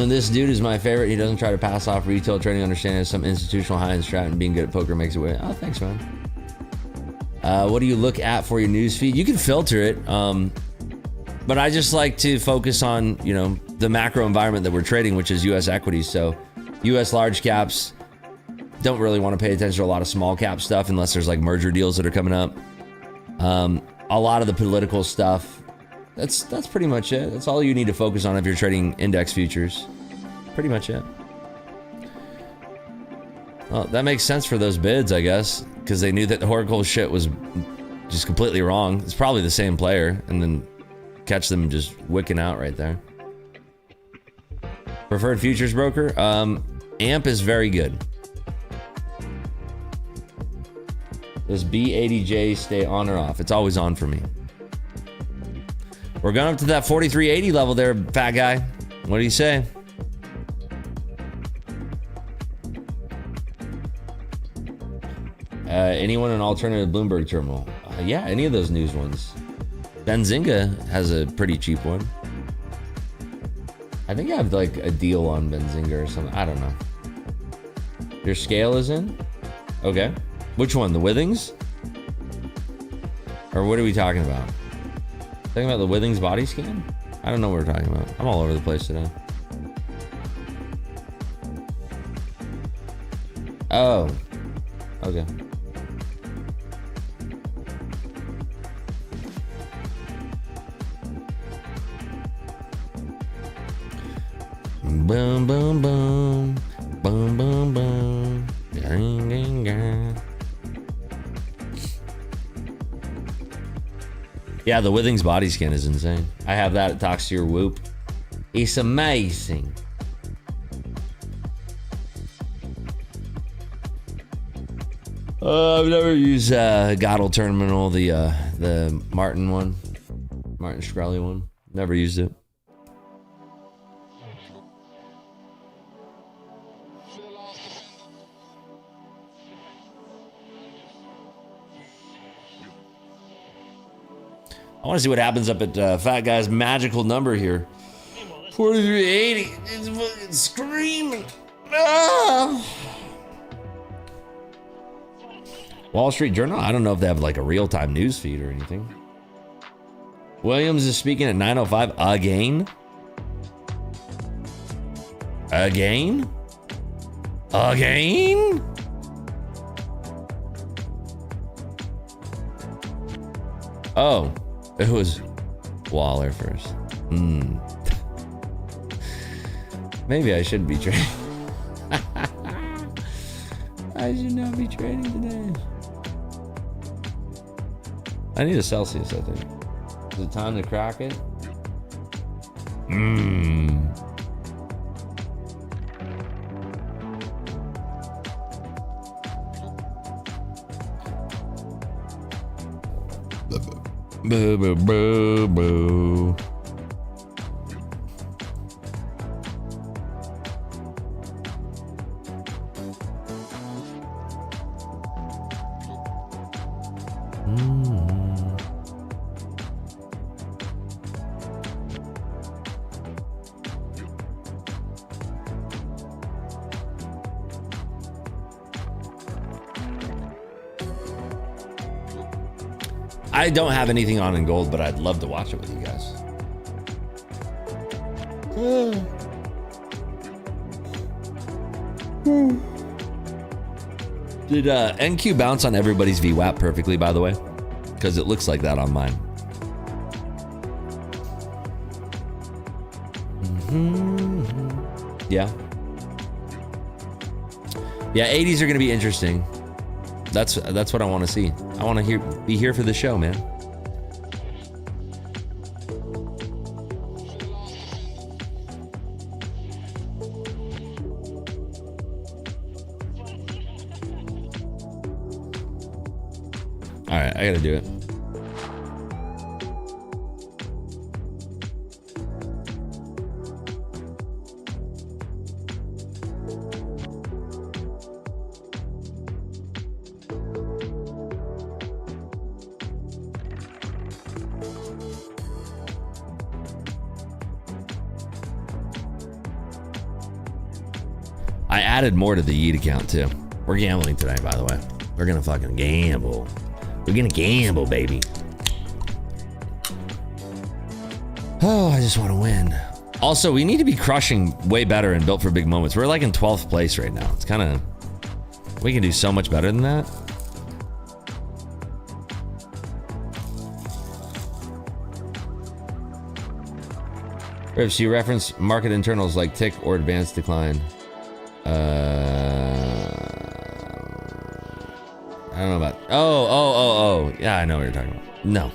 This dude is my favorite. He doesn't try to pass off retail trading, understanding some institutional high-end strat, and being good at poker makes it way. Oh, thanks, man. What do you look at for your news feed? You can filter it, but I just like to focus on, you know, the macro environment that we're trading, which is U.S. equities. So U.S. large caps, don't really want to pay attention to a lot of small cap stuff unless there's like merger deals that are coming up. A lot of the political stuff. That's pretty much it. That's all you need to focus on if you're trading index futures. Pretty much it. Well, that makes sense for those bids, I guess, because they knew that the Oracle shit was just completely wrong. It's probably the same player, and then catch them just wicking out right there. Preferred futures broker? AMP is very good. Does B80J stay on or off? It's always on for me. We're going up to that 4380 level there, fat guy. What do you say? Anyone an alternative Bloomberg terminal? Yeah, any of those news ones. Benzinga has a pretty cheap one. I think I have like a deal on Benzinga or something. I don't know. Your scale is in? Okay. Which one? The Withings? Or what are we talking about? Talking about the Withings body scan? I don't know what we're talking about. I'm all over the place today. Oh. Okay. Boom, boom, boom. Boom, boom, boom. Gang, gang, gang. Yeah, the Withings body scan is insane. I have that. It talks to your Whoop. It's amazing. I've never used Godel Terminal, the Martin one. Martin Shkreli one. Never used it. I want to see what happens up at Fat Guy's magical number here. 4380. It's fucking screaming. Ah! Wall Street Journal? I don't know if they have like a real-time news feed or anything. Williams is speaking at 9:05 again? Again? Again? Oh. It was Waller first. Maybe I shouldn't be trading. I should not be trading today. I need a Celsius, I think. Is it time to crack it? Boo, boo, boo, boo. I don't have anything on in gold, but I'd love to watch it with you guys. Did NQ bounce on everybody's VWAP perfectly, by the way? Because it looks like that on mine. Yeah. Yeah, 80s are going to be interesting. That's what I want to see. I want to be here for the show, man. All right, I got to do it. I added more to the Yeet account too. We're gambling today, by the way. We're gonna fucking gamble. We're gonna gamble, baby. Oh, I just want to win. Also, we need to be crushing way better in Built for Big Moments. We're like in 12th place right now. It's kind of, we can do so much better than that. Rips, you reference market internals like tick or advanced decline. I don't know about. Oh. Yeah, I know what you're talking about. No,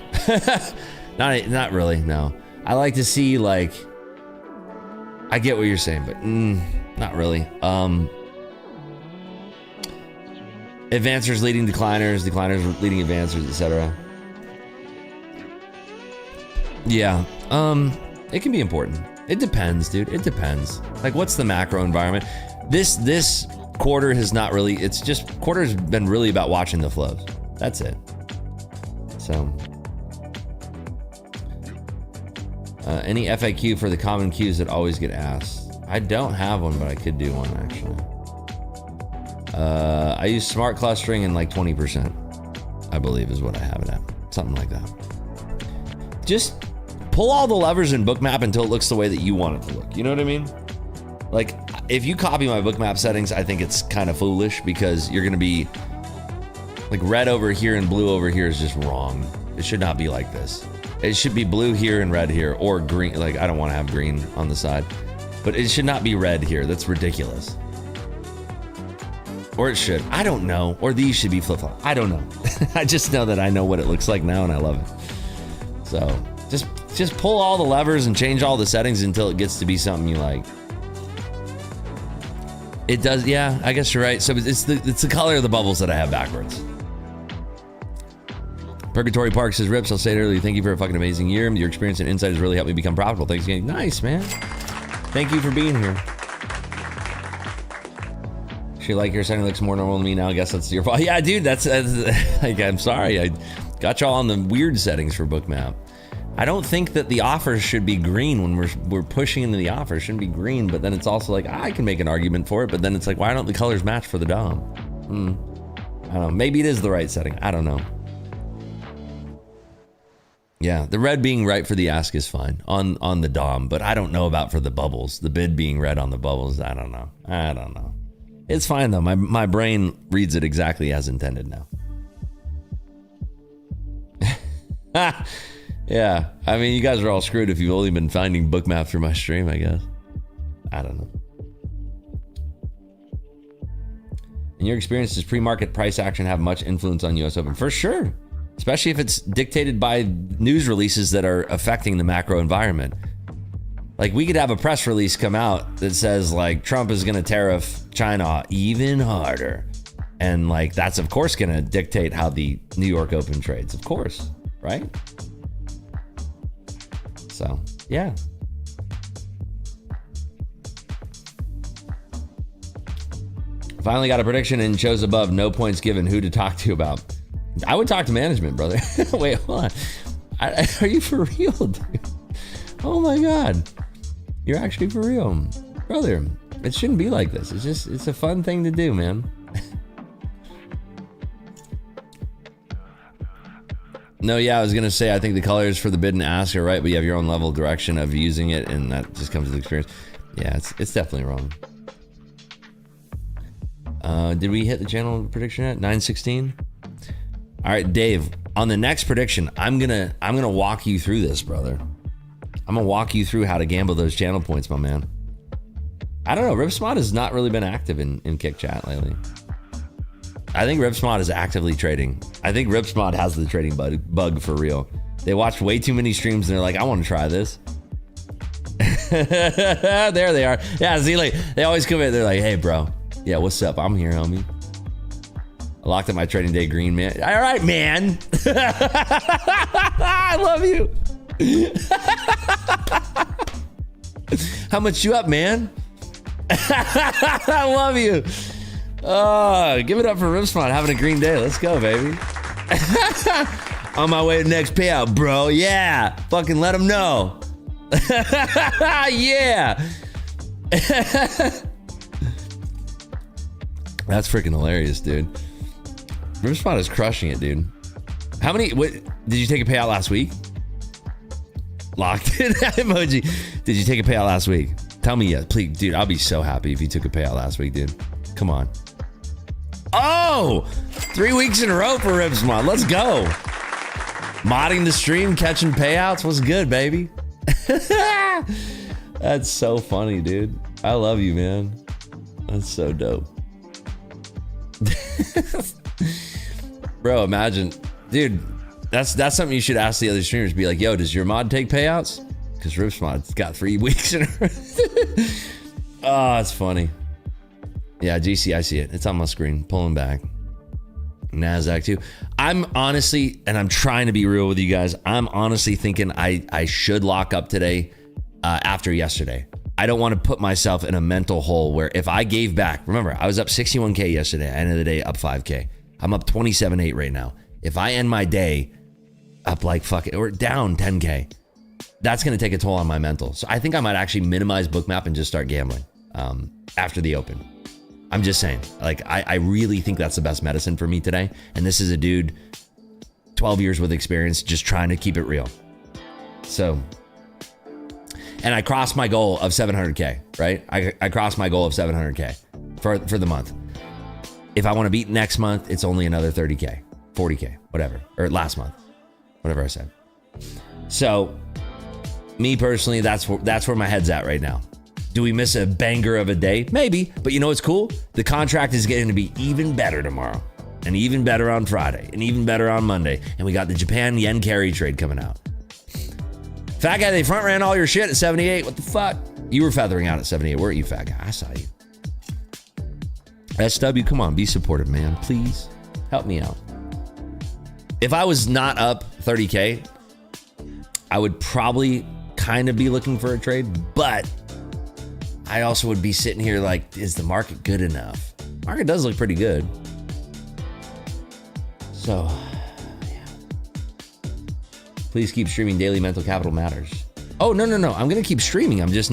not really. No, I like to see like. I get what you're saying, but not really. Advancers leading decliners, decliners leading advancers, etc. Yeah. It can be important. It depends, dude. It depends. Like, what's the macro environment? This quarter has not really, it's just, quarter's been really about watching the flows. That's it. So, any FAQ for the common cues that always get asked? I don't have one, but I could do one actually. I use smart clustering in like 20%, I believe is what I have it at. Something like that. Just pull all the levers in Bookmap until it looks the way that you want it to look. You know what I mean? Like, if you copy my Bookmap settings, I think it's kind of foolish because you're going to be like red over here and blue over here is just wrong. It should not be like this. It should be blue here and red here, or green. Like, I don't want to have green on the side, but it should not be red here. That's ridiculous. Or it should. I don't know. Or these should be flip-flop. I don't know. I just know that I know what it looks like now and I love it. So just pull all the levers and change all the settings until it gets to be something you like. It does, yeah, I guess you're right. So it's the color of the bubbles that I have backwards. Purgatory Park says, Rips, I'll say it earlier, thank you for a fucking amazing year. Your experience and insight has really helped me become profitable. Thanks again. Nice, man. Thank you for being here. She like your setting looks more normal to me now. I guess that's your fault. Yeah, dude, that's like, I'm sorry. I got y'all on the weird settings for Bookmap. I don't think that the offers should be green when we're pushing into the offer. It shouldn't be green, but then it's also like, I can make an argument for it, but then it's like, why don't the colors match for the DOM? I don't know. Maybe it is the right setting. I don't know. Yeah, the red being right for the ask is fine on the DOM, but I don't know about for the bubbles. The bid being red on the bubbles, I don't know. It's fine though. My brain reads it exactly as intended now. Yeah, I mean, you guys are all screwed if you've only been finding bookmap through my stream, I guess. I don't know. In your experience, does pre-market price action have much influence on US Open? For sure, especially if it's dictated by news releases that are affecting the macro environment. Like, we could have a press release come out that says, like, Trump is going to tariff China even harder. And, like, that's, of course, going to dictate how the New York Open trades. Of course, right? So, yeah. Finally got a prediction and shows above, no points given. Who to talk to about? I would talk to management, brother. Wait, hold on. Are you for real, dude? Oh, my God. You're actually for real, brother. It shouldn't be like this. It's a fun thing to do, man. No, yeah, I was gonna say, I think the colors for the bid and ask are right, but you have your own level of direction of using it, and that just comes with experience. Yeah, it's definitely wrong. Did we hit the channel prediction yet? 916. All right, Dave. On the next prediction, I'm gonna walk you through this, brother. I'm gonna walk you through how to gamble those channel points, my man. I don't know. Ripsmod has not really been active in Kick Chat lately. I think Ripsmod is actively trading. I think Ripsmod has the trading bug for real. They watched way too many streams and they're like, I want to try this. There they are. Yeah, see, like, they always come in. They're like, hey, bro. Yeah, what's up? I'm here, homie. I locked up my trading day green, man. All right, man. I love you. How much you up, man? I love you. Oh, give it up for Ripsmod having a green day. Let's go, baby. On my way to the next payout, bro. Yeah. Fucking let them know. Yeah. That's freaking hilarious, dude. Ripsmod is crushing it, dude. How many, what, did you take a payout last week? Locked in emoji. Did you take a payout last week? Tell me yes, please, dude. I'll be so happy if you took a payout last week, dude. Come on. Oh, 3 weeks in a row for Ripsmod. Let's go. Modding the stream, catching payouts. What's good, baby? That's so funny, dude. I love you, man. That's so dope. Bro, imagine, dude. That's something you should ask the other streamers. Be like, yo, does your mod take payouts? Because Ripsmod's got 3 weeks in a row. Oh, it's funny. Yeah, GC, I see it. It's on my screen. Pulling back. NASDAQ too. I'm honestly, and I'm trying to be real with you guys, I'm honestly thinking I should lock up today after yesterday. I don't want to put myself in a mental hole where if I gave back, remember, I was up 61K yesterday. End of the day, up 5K. I'm up 27.8 right now. If I end my day up like fucking, or down 10K, that's going to take a toll on my mental. So I think I might actually minimize bookmap and just start gambling after the open. I'm just saying, like, I really think that's the best medicine for me today. And this is a dude, 12 years with experience, just trying to keep it real. So, and I crossed my goal of 700K, right? I crossed my goal of 700K for the month. If I want to beat next month, it's only another 30K, 40K, whatever, or last month, whatever I said. So, me personally, that's where my head's at right now. Do we miss a banger of a day? Maybe, but you know what's cool? The contract is getting to be even better tomorrow, and even better on Friday, and even better on Monday. And we got the Japan yen carry trade coming out. Fat guy, they front ran all your shit at 78. What the fuck? You were feathering out at 78, weren't you, fat guy? I saw you. SW, come on, be supportive, man. Please help me out. If I was not up 30K, I would probably kind of be looking for a trade, but I also would be sitting here like, is the market good enough? Market does look pretty good. So, yeah. Please keep streaming daily. Mental capital matters. Oh, no. I'm going to keep streaming. I just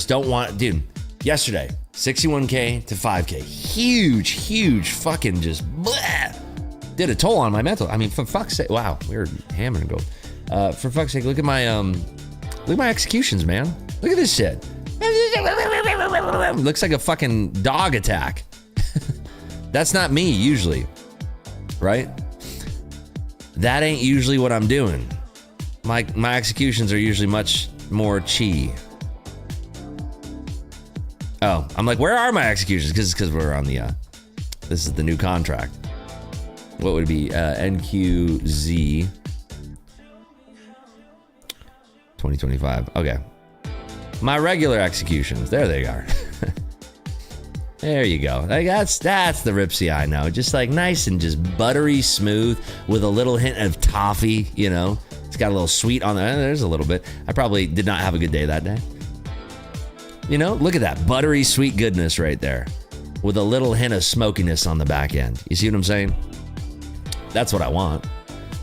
don't want, dude, yesterday, 61K to 5K. Huge, fucking just bleh, did a toll on my mental. I mean, for fuck's sake, wow, we were hammering gold. For fuck's sake, look at my executions, man. Look at this shit. Looks like a fucking dog attack. That's not me usually, right? that ain't usually what I'm doing. My executions are usually much more chi. Oh, I'm like, where are my executions? Because we're on the, this is the new contract. What would it be? NQZ 2025. Okay. My regular executions. There they are. There you go. Like that's the Ripsy I know. Just like nice and just buttery smooth with a little hint of toffee, you know. It's got a little sweet on there. There's a little bit. I probably did not have a good day that day. You know, look at that buttery sweet goodness right there with a little hint of smokiness on the back end. You see what I'm saying? That's what I want.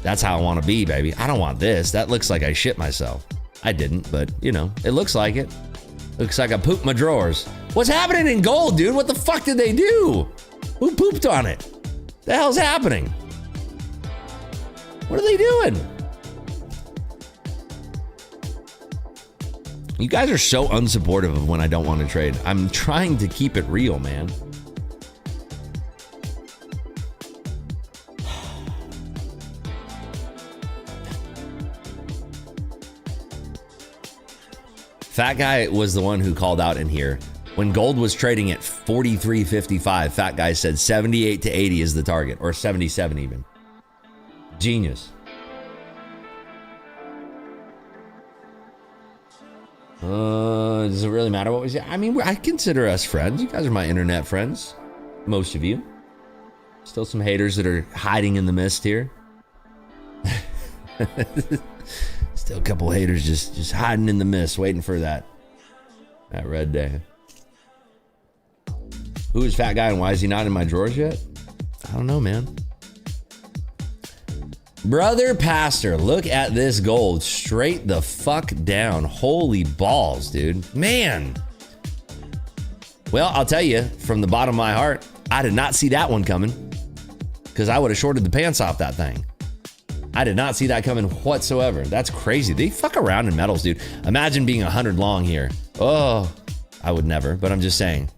That's how I want to be, baby. I don't want this. That looks like I shit myself. I didn't, but you know, it looks like it. Looks like I pooped my drawers. What's happening in gold, dude? What the fuck did they do? Who pooped on it? The hell's happening? What are they doing? You guys are so unsupportive of when I don't want to trade. I'm trying to keep it real, man. Fat Guy was the one who called out in here. When gold was trading at 43.55, Fat Guy said 78 to 80 is the target, or 77 even. Genius. Does it really matter what we say? I mean, I consider us friends. You guys are my internet friends. Most of you. Still some haters that are hiding in the mist here. Still a couple haters just hiding in the mist, waiting for that red day. Who is Fat Guy and why is he not in my drawers yet? I don't know, man. Brother Pastor, look at this gold straight the fuck down. Holy balls, dude. Man. Well, I'll tell you, from the bottom of my heart, I did not see that one coming because I would have shorted the pants off that thing. I did not see that coming whatsoever. That's crazy. They fuck around in metals, dude. Imagine being 100 long here. Oh, I would never, but I'm just saying.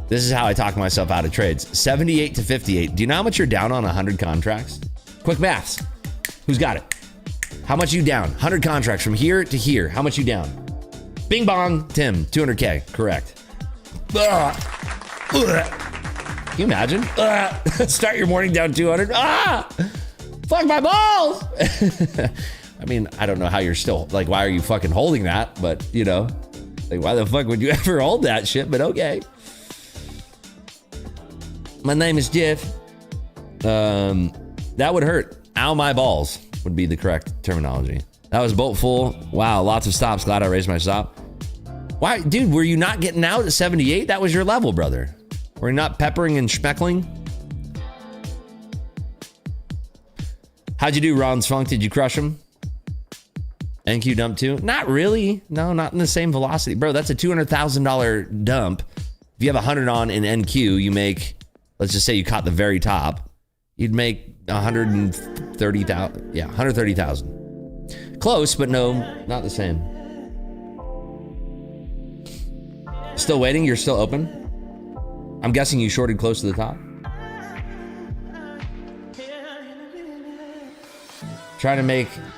This is how I talk myself out of trades. 78 to 58. Do you know how much you're down on 100 contracts? Quick maths. Who's got it? How much you down? 100 contracts from here to here. How much you down? Bing bong, Tim, 200K. Correct. Can you imagine? Start your morning down 200. Fuck my balls. I mean, I don't know how you're still, like, why are you fucking holding that? But, you know, like, why the fuck would you ever hold that shit? But okay. My name is Jeff. That would hurt. Ow, my balls would be the correct terminology. That was bolt full. Wow, lots of stops. Glad I raised my stop. Why, dude, were you not getting out at 78? That was your level, brother. Were you not peppering and schmeckling? How'd you do, Ron's Funk? Did you crush him? NQ dump too? Not really. No, not in the same velocity. Bro, that's a $200,000 dump. If you have 100 on in NQ, you make, let's just say you caught the very top, you'd make 130,000. Yeah, 130,000. Close, but no, not the same. Still waiting? You're still open? I'm guessing you shorted close to the top.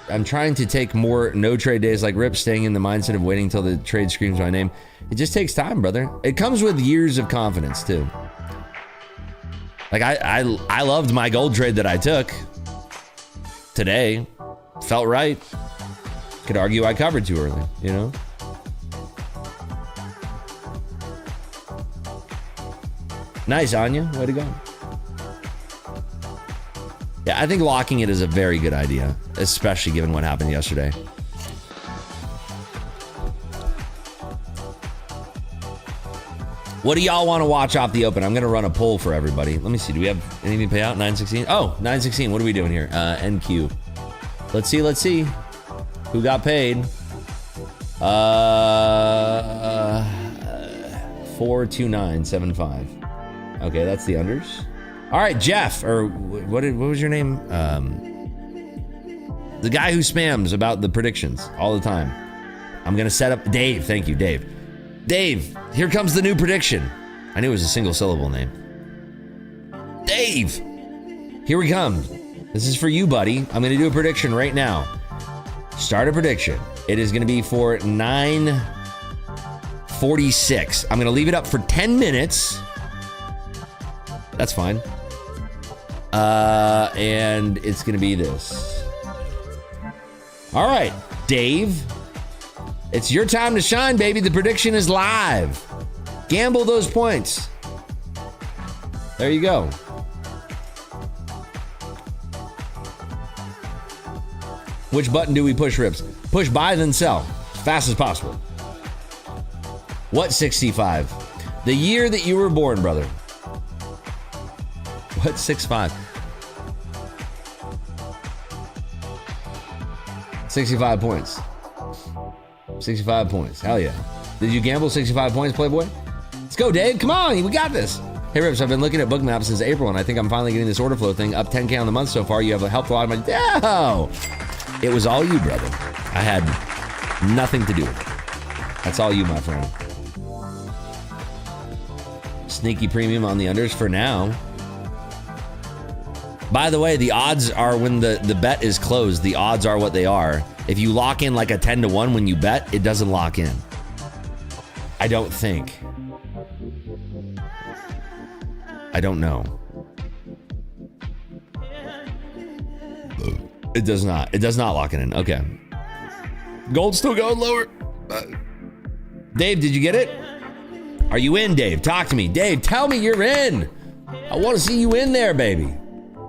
I'm trying to take more no trade days like Rip, staying in the mindset of waiting until the trade screams my name. It just takes time, brother. It comes with years of confidence too. Like I loved my gold trade that I took today. Felt right. Could argue I covered too early, you know? Nice, Anya. Way to go. Yeah, I think locking it is a very good idea, especially given what happened yesterday. What do y'all want to watch off the open? I'm going to run a poll for everybody. Let me see. Do we have anything to pay out? 916? Oh, 916. What are we doing here? NQ. Let's see. Who got paid? 42975. Okay, that's the unders. All right, Jeff, or what was your name? The guy who spams about the predictions all the time. I'm going to set up Dave. Thank you, Dave. Dave, here comes the new prediction. I knew it was a single syllable name. Dave, here we come. This is for you, buddy. I'm going to do a prediction right now. Start a prediction. It is going to be for 9:46. I'm going to leave it up for 10 minutes. That's fine. And it's going to be this. All right, Dave. It's your time to shine, baby. The prediction is live. Gamble those points. There you go. Which button do we push, Rips? Push buy, then sell. As fast as possible. What 65? The year that you were born, brother. What 65? 65 points. 65 points. Hell yeah. Did you gamble 65 points, Playboy? Let's go, Dave. Come on. We got this. Hey, Rips, I've been looking at Bookmap since April, and I think I'm finally getting this order flow thing up 10K on the month so far. You have helped a lot of my... No! It was all you, brother. I had nothing to do with it. That's all you, my friend. Sneaky premium on the unders for now. By the way, the odds are when the bet is closed, the odds are what they are. If you lock in like a 10-1 when you bet, it doesn't lock in. I don't think. I don't know. It does not. It does not lock it in. Okay. Gold's still going lower. Dave, did you get it? Are you in, Dave? Talk to me. Dave, tell me you're in. I want to see you in there, baby.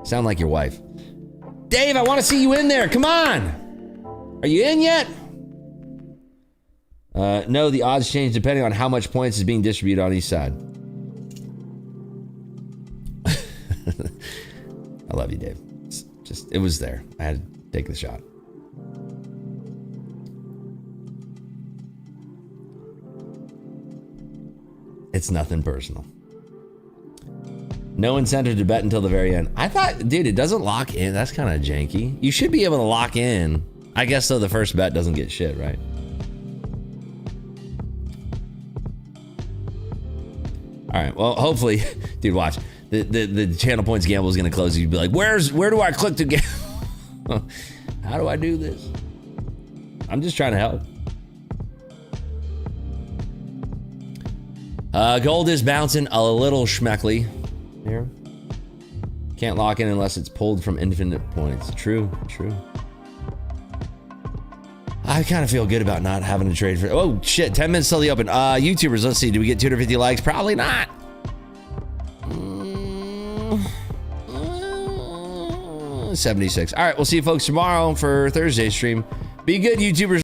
Sound like your wife. Dave, I want to see you in there. Come on. Are you in yet? No, the odds change depending on how much points is being distributed on each side. I love you, Dave. It was there. I had to take the shot. It's nothing personal. No incentive to bet until the very end. I thought, dude, it doesn't lock in. That's kind of janky. You should be able to lock in. I guess though the first bet doesn't get shit, right? All right. Well, hopefully, dude, watch. The channel points gamble is going to close. You'd be like, where do I click to gamble? How do I do this? I'm just trying to help. Gold is bouncing a little schmeckly here. Can't lock in unless it's pulled from infinite points. True. I kind of feel good about not having to trade for... Oh, shit. 10 minutes till the open. YouTubers, let's see. Do we get 250 likes? Probably not. 76. All right, we'll see you folks tomorrow for Thursday's stream. Be good, YouTubers.